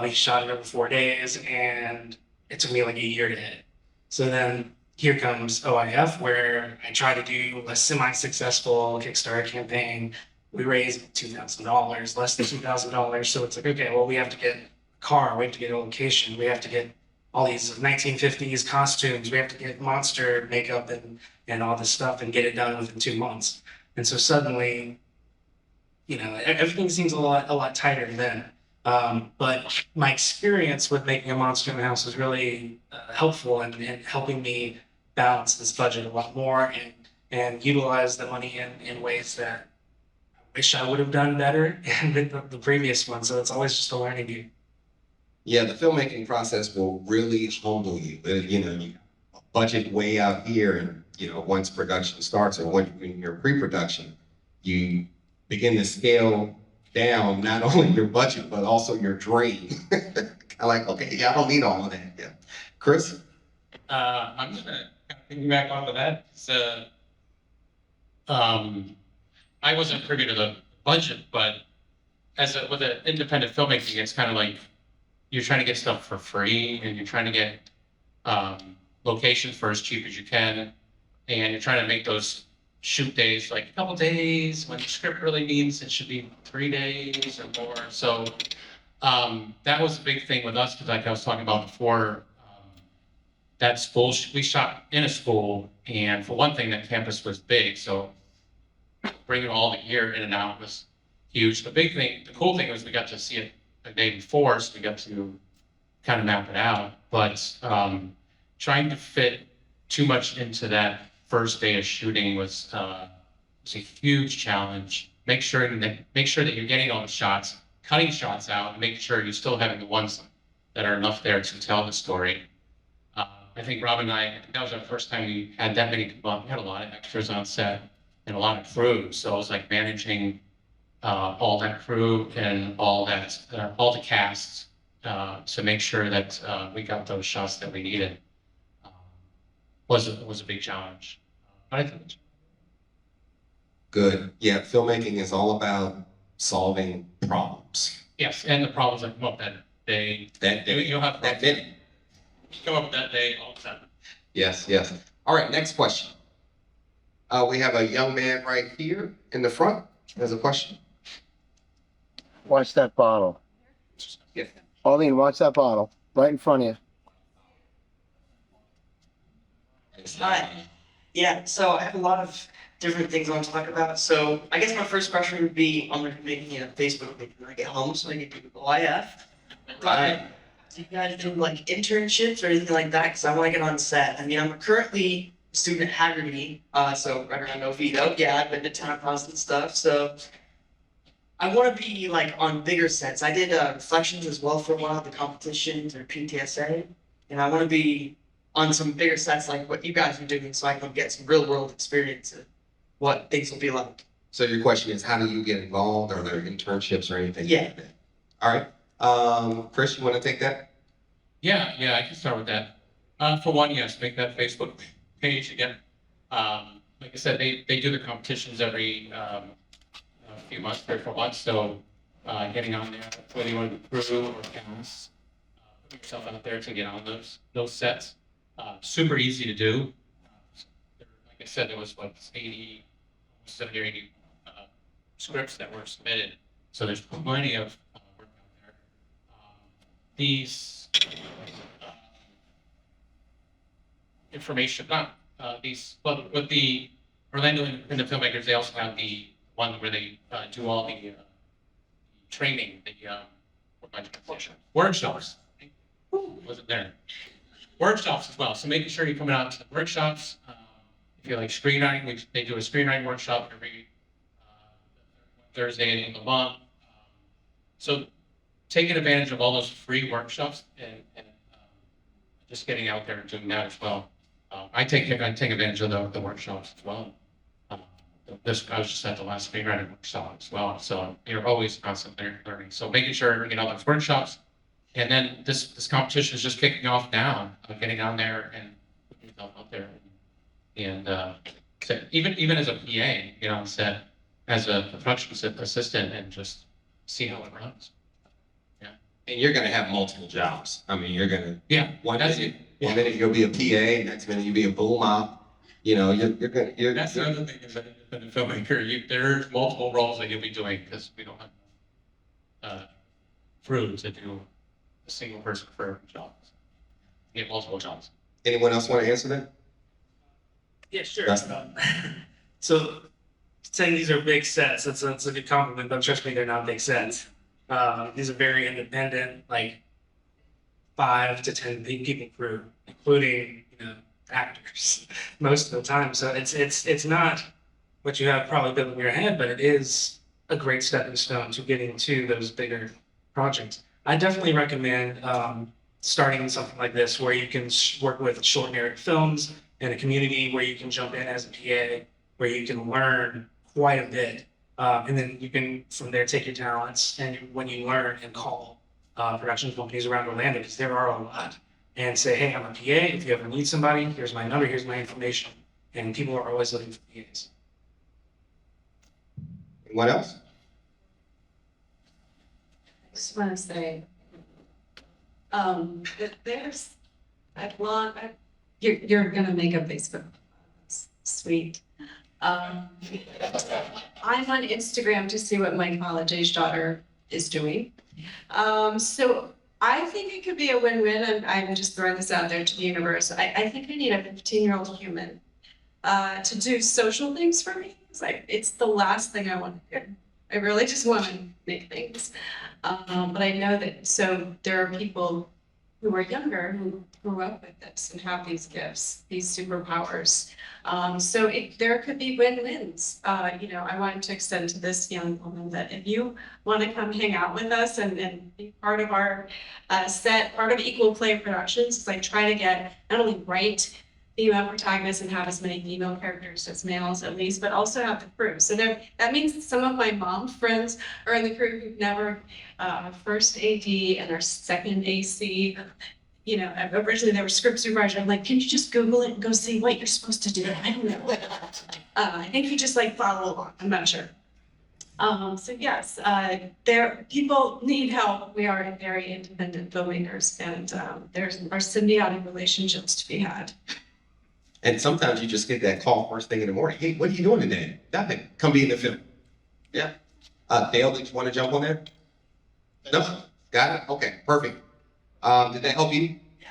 We shot it over 4 days, and it took me like a year to hit. So then here comes OIF, where I try to do a semi-successful Kickstarter campaign. We raised $2,000, less than $2,000. So it's like, okay, well, we have to get a car, we have to get a location, we have to get all these 1950s costumes, we have to get monster makeup and all this stuff and get it done within 2 months. And so suddenly, everything seems a lot tighter then. But my experience with making a monster in the house was really helpful in helping me balance this budget a lot more and utilize the money in ways that I wish I would have done better and with the previous one. So it's always just a learning view. Yeah, the filmmaking process will really humble you. You know, you budget way out here, and you know, once production starts or when you're pre-production, you begin to scale down not only your budget but also your dream. Kind of like, okay, yeah, I don't need all of that. Yeah, Chris. I'm gonna kind of piggyback off of that. So, I wasn't privy to the budget, but with an independent filmmaking, it's kind of like you're trying to get stuff for free, and you're trying to get locations for as cheap as you can, and you're trying to make those shoot days like a couple days when the script really means it should be 3 days or more. So that was a big thing with us, because like I was talking about before, that school, we shot in a school, and for one thing, that campus was big, so bringing all the gear in and out was huge. The cool thing was we got to see it the day before, so we got to kind of map it out. But trying to fit too much into that first day of shooting was a huge challenge. Make sure that you're getting all the shots, cutting shots out, and making sure you're still having the ones that are enough there to tell the story. I think Rob and I think that was our first time we had that many. Well, we had a lot of extras on set and a lot of crew, so it was like managing all that crew and all the casts to make sure that we got those shots that we needed. Was a big challenge. But I think Good. Yeah, filmmaking is all about solving problems. yes, and the problems that come up that day. That day. You'll have That minute. come up that day all the time. Yes, yes. All right, next question. We have a young man right here in the front. Has a question. Watch that bottle. Yes. Arlene, watch that bottle. Right in front of you. Hi. Yeah, so I have a lot of different things I want to talk about. So I guess my first question would be, I'm gonna be making a Facebook page when I get home, so I can do OIF. Right. Do you guys do like internships or anything like that? Because I want to get on set. I mean, I'm currently a student at Haggerty, so right around Oviedo. Yeah, I've been to town house and stuff. So I want to be like on bigger sets. I did Reflections as well for a while, the competitions or PTSA, and I want to be on some bigger sets like what you guys are doing, so I can get some real world experience of what things will be like. So your question is, how do you get involved? Are there internships or anything? Yeah. Like that? All right. Chris, you want to take that? Yeah, I can start with that. For one, yes, make that Facebook page again. Like I said, they do the competitions every a few months, 3 or 4 months. So getting on there, whether you want to be crew or cast, put yourself out there to get on those sets. Super easy to do. Like I said, there was 70 or 80 scripts that were submitted. So there's plenty of work out there. These information, not but with the Orlando Independent Filmmakers, they also have the one where they do all the training, workshops. Wasn't there? Workshops as well. So making sure you're coming out to the workshops. If you like screenwriting, they do a screenwriting workshop every Thursday in the month. So taking advantage of all those free workshops and just getting out there and doing that as well. I take advantage of the workshops as well. I was just at the last screenwriting workshop as well. So you're always constantly learning. So making sure you get all those workshops. And then this competition is just kicking off now, getting on there and putting yourself out there. And so even as a PA, get on set as a production assistant and just see how it runs. Yeah. And you're going to have multiple jobs. I mean, you're going to, one minute you'll be a PA, next minute you'll be a boom op. You know, That's the other thing as an independent filmmaker. There's multiple roles that you'll be doing because we don't have crew to do a single person for jobs. You get multiple jobs. Anyone else want to answer that? Yeah, sure. So saying these are big sets, that's a good compliment, but trust me, they're not big sets. is a very independent, like 5 to 10 people crew, including actors most of the time. So it's not what you have probably built in your head, but it is a great stepping stone to getting to those bigger projects. I definitely recommend starting something like this where you can work with short narrative films in a community where you can jump in as a PA, where you can learn quite a bit. And then you can, from there, take your talents and when you learn and call production companies around Orlando, because there are a lot, and say, hey, I'm a PA. If you ever need somebody, here's my number, here's my information. And people are always looking for PAs. What else? I just want to say, there's at long, you're gonna make a Facebook. Sweet. I'm on Instagram to see what my college-age daughter is doing. So I think it could be a win-win, and I'm just throwing this out there to the universe. I think I need a 15-year-old human to do social things for me. It's the last thing I want to do. I really just want to make things. But I know that, so there are people who are younger who grew up with this and have these gifts, these superpowers. So there could be win-wins. I wanted to extend to this young woman that if you want to come hang out with us and be part of our set, part of Equal Play Productions, is try to get, not only write female protagonists and have as many female characters as males at least, but also have the crew. So that means some of my mom friends are in the crew who've never, our first AD and our second AC, originally they were script supervisor. I'm like, can you just Google it and go see what you're supposed to do? I don't know. I think you just follow along, I'm not sure. So yes, people need help. We are very independent filmmakers, and there's our symbiotic relationships to be had. And sometimes you just get that call first thing in the morning. Hey, what are you doing today? Nothing. Come be in the film. Yeah. Dale, did you want to jump on that? No? Got it? Okay, perfect. Did that help you? Yeah.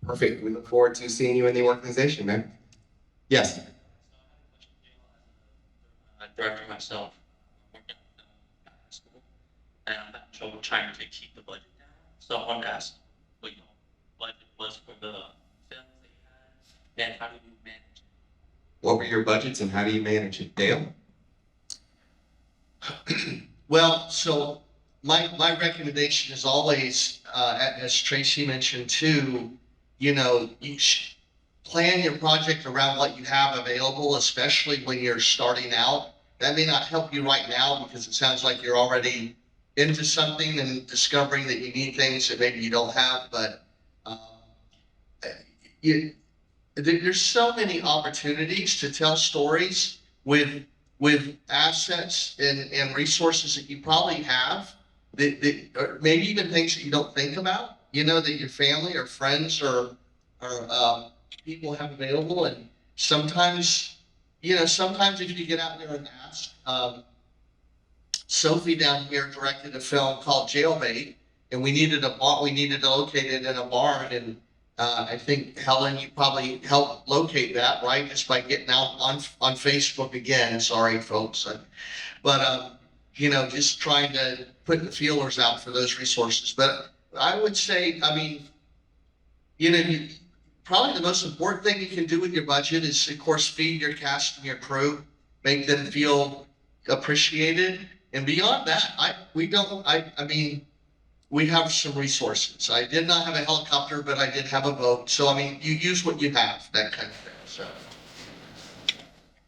Perfect. We look forward to seeing you in the organization, man. Yes. Director myself, working at school, and I'm having trouble trying to keep the budget down. So I wanted to ask what your budget was for the films that you had, and how do you manage it? What were your budgets and how do you manage it, Dale? Well, so my recommendation is always, as Tracy mentioned too, you plan your project around what you have available, especially when you're starting out. That may not help you right now because it sounds like you're already into something and discovering that you need things that maybe you don't have, but there's so many opportunities to tell stories with assets and resources that you probably have, or maybe even things that you don't think about, that your family or friends or people have available. And sometimes if you get out there and ask, Sophie down here directed a film called Jailbait, and we needed to locate it in a barn, and I think Helen, you probably helped locate that, right? Just by getting out on Facebook again. Sorry, folks, but just trying to put the feelers out for those resources. But I would say, probably the most important thing you can do with your budget is, of course, feed your cast and your crew, make them feel appreciated, and beyond that, we have some resources. I did not have a helicopter, but I did have a boat. So, you use what you have, that kind of thing. So,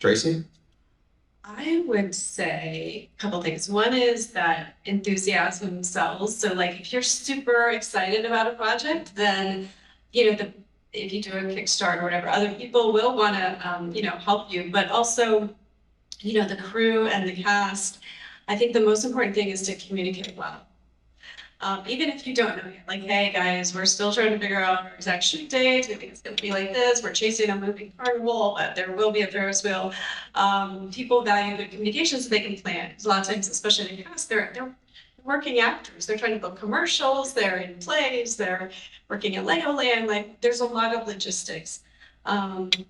Tracy? I would say a couple things. One is that enthusiasm sells. So if you're super excited about a project, then, if you do a Kickstarter or whatever, other people will want to, help you. But also, the crew and the cast, I think the most important thing is to communicate well. Even if you don't know yet, hey guys, we're still trying to figure out our exact shoot date. We think it's going to be like this. We're chasing a moving carnival, but there will be a Ferris wheel. People value good communication so they can plan. A lot of times, especially in the cast, they're working actors. They're trying to book commercials. They're in plays. They're working at Legoland. There's a lot of logistics. And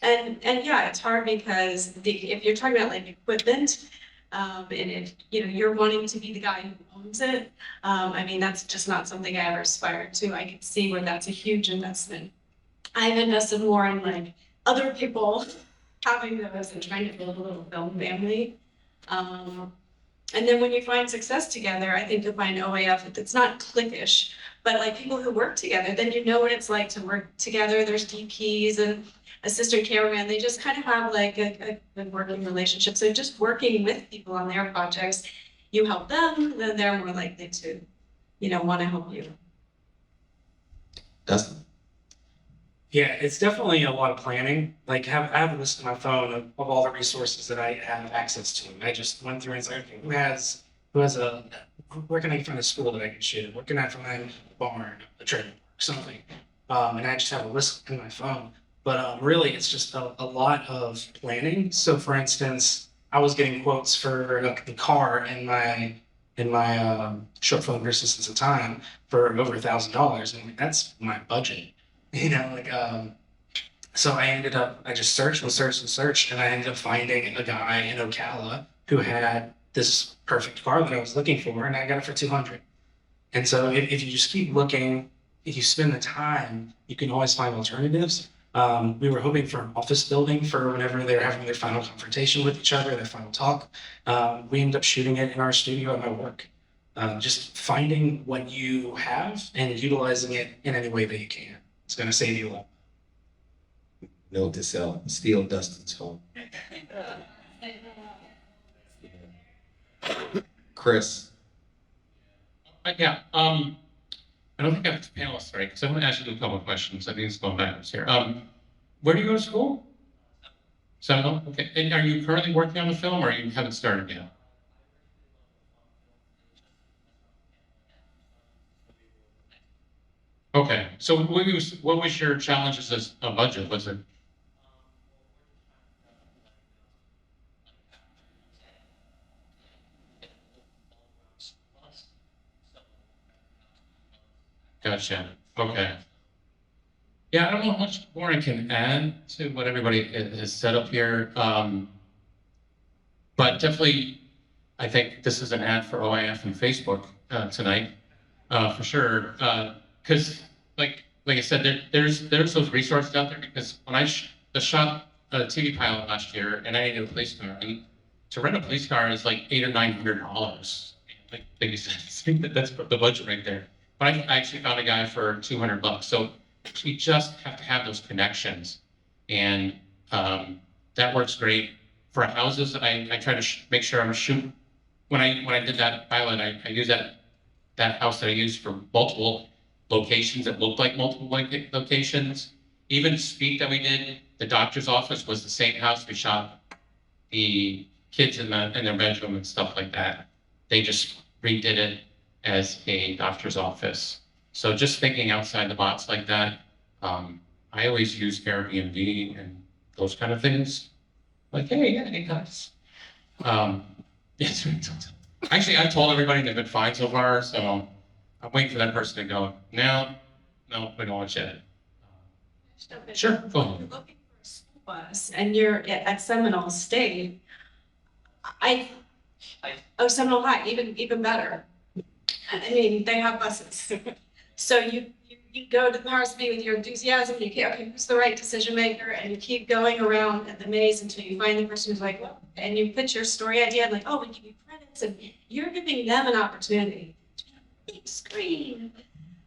yeah, it's hard because if you're talking about equipment, And if, you're wanting to be the guy who owns it, I mean, that's just not something I ever aspired to. I can see where that's a huge investment. I've invested more in like other people having those and trying to build a little film family. And then when you find success together, I think you'll find OAF, it's not cliquish, but like people who work together, then you know what it's like to work together. There's DPs and assistant cameraman. They just kind of have like a good working relationship. So just working with people on their projects, you help them, then they're more likely to, want to help you. Dustin? Yeah, it's definitely a lot of planning. Like, I have a list on my phone of all the resources that I have access to. I just went through and said, okay, where can I find a school that I can shoot? Where can I find a barn, a trailer park, something? And I just have a list in my phone. But really, it's just a lot of planning. So, for instance, I was getting quotes for the car in my short film Resistance of Time for over $1,000, and that's my budget. So I just searched and searched, and I ended up finding a guy in Ocala who had this perfect car that I was looking for, and I got it for $200. And so if you just keep looking, if you spend the time, you can always find alternatives. We were hoping for an office building for whenever they're having their final confrontation with each other, their final talk. We ended up shooting it in our studio at my work. Just finding what you have and utilizing it in any way that you can. It's going to save you a lot. Note to self, steal Dustin's home. Chris? Yeah, I don't think I have the panelists right, because I'm going to ask you a couple of questions. I think it's going backwards here. Where do you go to school? Seminole? Okay. And are you currently working on the film, or you haven't started yet? Okay. So what was your challenges as a budget? Was it? Gotcha. Okay. Yeah, I don't know how much more I can add to what everybody has said up here. But definitely, I think this is an ad for OIF and Facebook tonight, for sure. Because, like I said, there's those resources out there. Because when I shot a TV pilot last year, and I needed a police car, and to rent a police car is like $800 or $900. Like you said, that's the budget right there. But I actually found a guy for $200. So we just have to have those connections, and that works great for houses. I try to make sure I'm shooting. When I did that pilot, I used that house that I used for multiple locations that looked like multiple locations. Even Speak that we did, the doctor's office was the same house we shot the kids in their bedroom and stuff like that. They just redid it as a doctor's office. So just thinking outside the box like that. I always use Airbnb and those kind of things. Like, hey guys. Yes, actually, I've told everybody they've been fine so far, so I'm waiting for that person to go, no, we don't want you. Sure, go ahead. You're looking for a school bus and you're at Seminole State. Seminole High, even better. I mean, they have buses. So you go to the powers that be with your enthusiasm, and you keep, okay, who's the right decision maker, and you keep going around at the maze until you find the person who's like, well, and you put your story idea, like, oh, we give you credits, and you're giving them an opportunity to be on a big screen.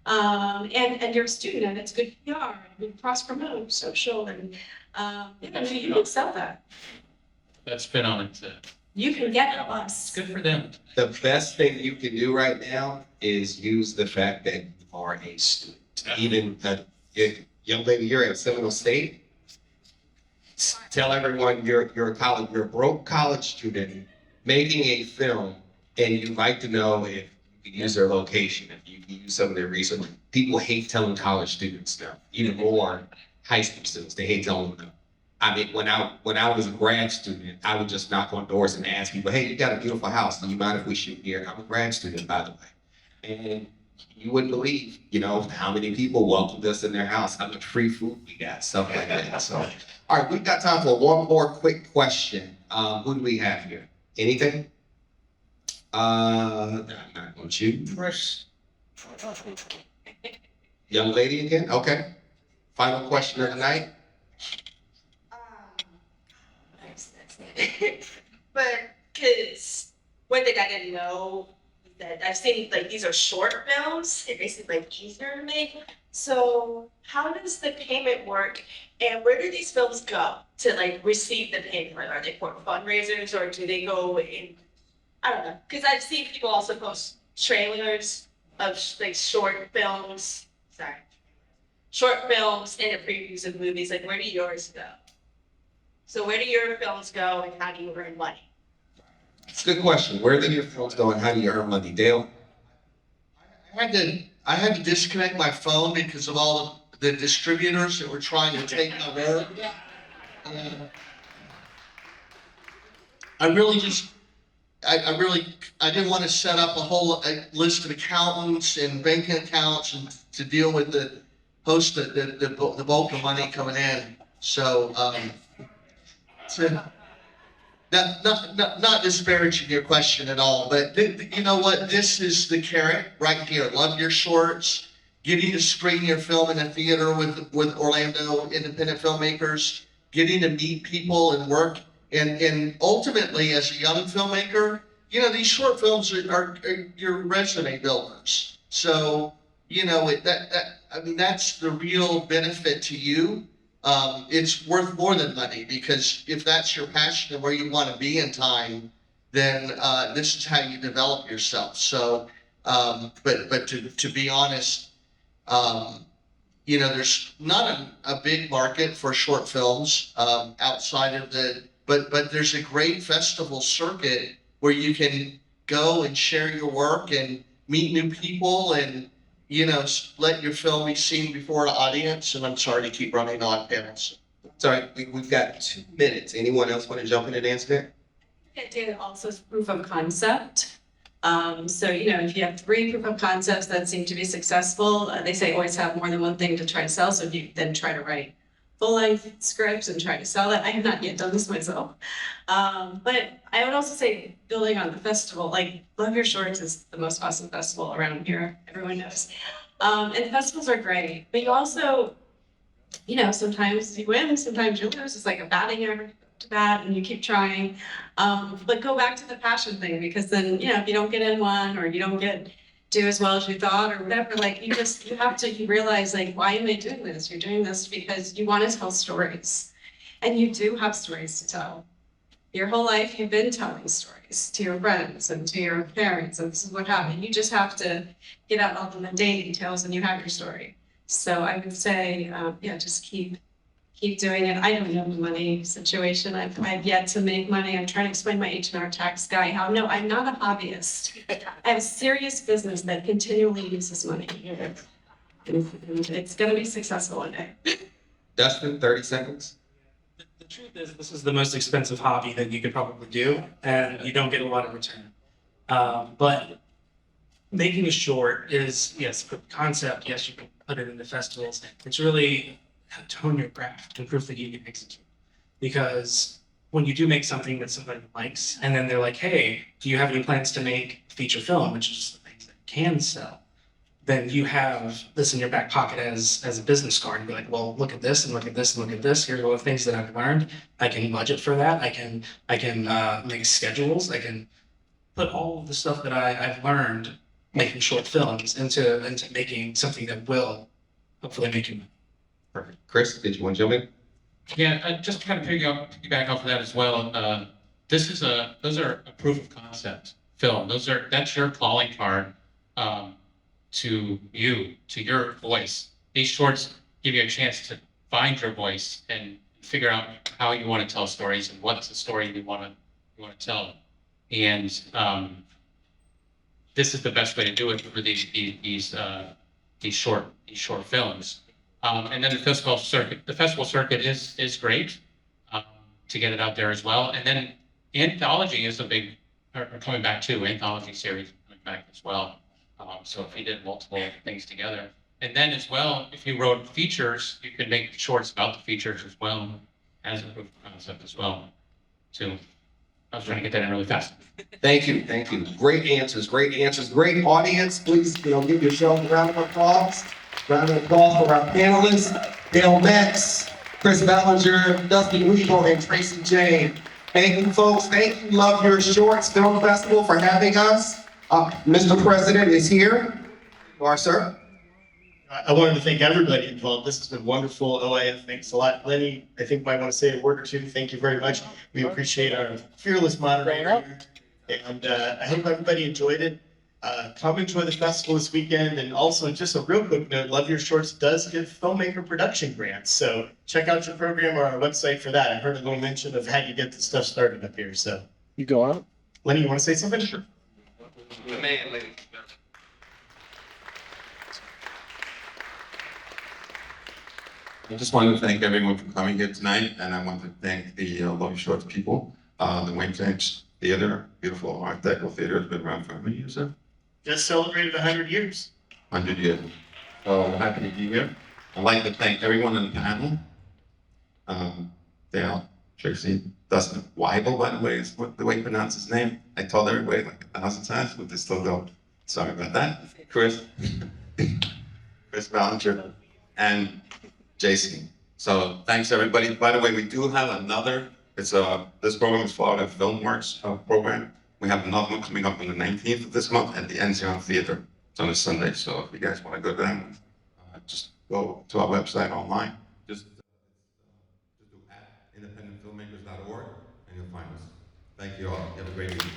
And you're a student, and it's good PR, and cross promote, social, and you can sell that. That's been on it. You can get a bus. Good for them. The best thing you can do right now is use the fact that you are a student. Even young lady, you're at Seminole State. Tell everyone you're a broke college student making a film, and you'd like to know if you can use their location, if you can use some of their resources. People hate telling college students now, even more high school students. They hate telling them. I mean, when I was a grad student, I would just knock on doors and ask people, hey, you got a beautiful house. Do you mind if we shoot here? I'm a grad student, by the way. And you wouldn't believe, how many people welcomed us in their house, how much free food we got, stuff like that. So, all right, we've got time for one more quick question. Who do we have here? Anything? I'm not gonna choose. Young lady again? Okay. Final question of the night. But because one thing I didn't know is that I've seen like these are short films, it makes it like easier to make. So how does the payment work and where do these films go to like receive the payment? Are they for fundraisers or do they go in, I don't know, because I've seen people also post trailers of like short films, short films and the previews of movies, like where do yours go? So where do your films go and how do you earn money? It's a good question. Where do your films go and how do you earn money? Dale? I had to disconnect my phone because of all the distributors that were trying to take my road. I really just, I didn't want to set up a whole list of accountants and banking accounts and to deal with the bulk of money coming in. So, not disparaging your question at all, but you know what? This is the carrot right here. Love your shorts. Getting to screen your film in a theater with Orlando independent filmmakers. Getting to meet people and work. And ultimately, as a young filmmaker, you know these short films are your resume builders. So you know I mean that's the real benefit to you. It's worth more than money because if that's your passion and where you want to be in time, then this is how you develop yourself. So, but to be honest, you know, there's not a big market for short films outside of but there's a great festival circuit where you can go and share your work and meet new people and you know, let your film be seen before an audience, and I'm sorry to keep running on panels. Sorry, we've got 2 minutes. Anyone else want to jump in and answer that? Yeah, data also is proof of concept. So, you know, if you have 3 proof of concepts that seem to be successful, they say always have more than one thing to try to sell. So if you then try to write full-length scripts and try to sell that, I have not yet done this myself. But I would also say building on the festival, like Love Your Shorts is the most awesome festival around here, everyone knows. And festivals are great, but you also, you know, sometimes you win, sometimes you lose. It's like a batting average to bat and you keep trying. But go back to the passion thing because then, you know, if you don't get in one or you don't do as well as you thought or whatever, like you realize like, why am I doing this? You're doing this because you want to tell stories and you do have stories to tell. Your whole life you've been telling stories to your friends and to your parents and this is what happened. You just have to get out all the mundane details and you have your story. So I would say, yeah, just keep doing it. I don't know the money situation. I've yet to make money. I'm trying to explain my H&R tax guy how, no, I'm not a hobbyist. I have a serious business that continually uses money. And it's going to be successful one day. Dustin, 30 seconds. The truth is, this is the most expensive hobby that you could probably do, and you don't get a lot of return. But making a short is, yes, proof of concept. Yes, you can put it into festivals. It's really hone your craft and proof that you can execute. Because when you do make something that somebody likes, and then they're like, hey, do you have any plans to make a feature film, which is the things that can sell, then you have this in your back pocket as a business card and be like, well, look at this and look at this and look at this. Here's all the things that I've learned. I can budget for that. I can make schedules. I can put all of the stuff that I've learned making short films into making something that will hopefully make you money. Perfect. Chris, did you want to jump in? Yeah, just to kind of piggyback off of that as well. Those are a proof of concept film. That's your calling card to your voice. These shorts give you a chance to find your voice and figure out how you want to tell stories and what's the story you want to tell. And this is the best way to do it for these short films. And then the festival circuit is great to get it out there as well. And then anthology is coming back too. Anthology series coming back as well. So if you did multiple things together, and then as well, if you wrote features, you could make shorts about the features as well as a proof of concept as well, too. I was trying to get that in really fast. Thank you, thank you. Great answers, great audience. Please, give yourself a round of applause. Round of applause for our panelists, Dale Metz, Chris Ballinger, Dustin Weevil, and Tracy Jane. Thank you, folks. Thank you, Love Your Shorts Film Festival, for having us. Mr. President is here. You are, sir. I wanted to thank everybody involved. This has been wonderful. OIF, thanks a lot. Lenny, I think might want to say a word or two. Thank you very much. We appreciate our fearless moderator here. And I hope everybody enjoyed it. Come enjoy the festival this weekend. And also, just a real quick note, Love Your Shorts does give filmmaker production grants. So check out your program or our website for that. I heard a little mention of how you get this stuff started up here. So You go out? Lenny, you want to say something? Sure. The man, ladies. I just wanted to thank everyone for coming here tonight, and I want to thank the Love Your Shorts people, the Wayne Densch Theater, beautiful Art Deco theater, has been around for how many years, sir? Just celebrated 100 years. 100 years. So happy to be here. I'd like to thank everyone on the panel. Dale, Tracy, Dustin Weibel, by the way, is the way you pronounce his name. I told everybody like 1,000 times, but they still don't. Sorry about that. Chris Ballinger, and Jason. So thanks everybody. By the way, we do have another, this program is Florida Filmworks program. We have another one coming up on the 19th of this month at the NCR Theater. It's on a Sunday, so if you guys want to go to that one, just go to our website online. Just do @independentfilmmakers.org and you'll find us. Thank you all. You have a great evening.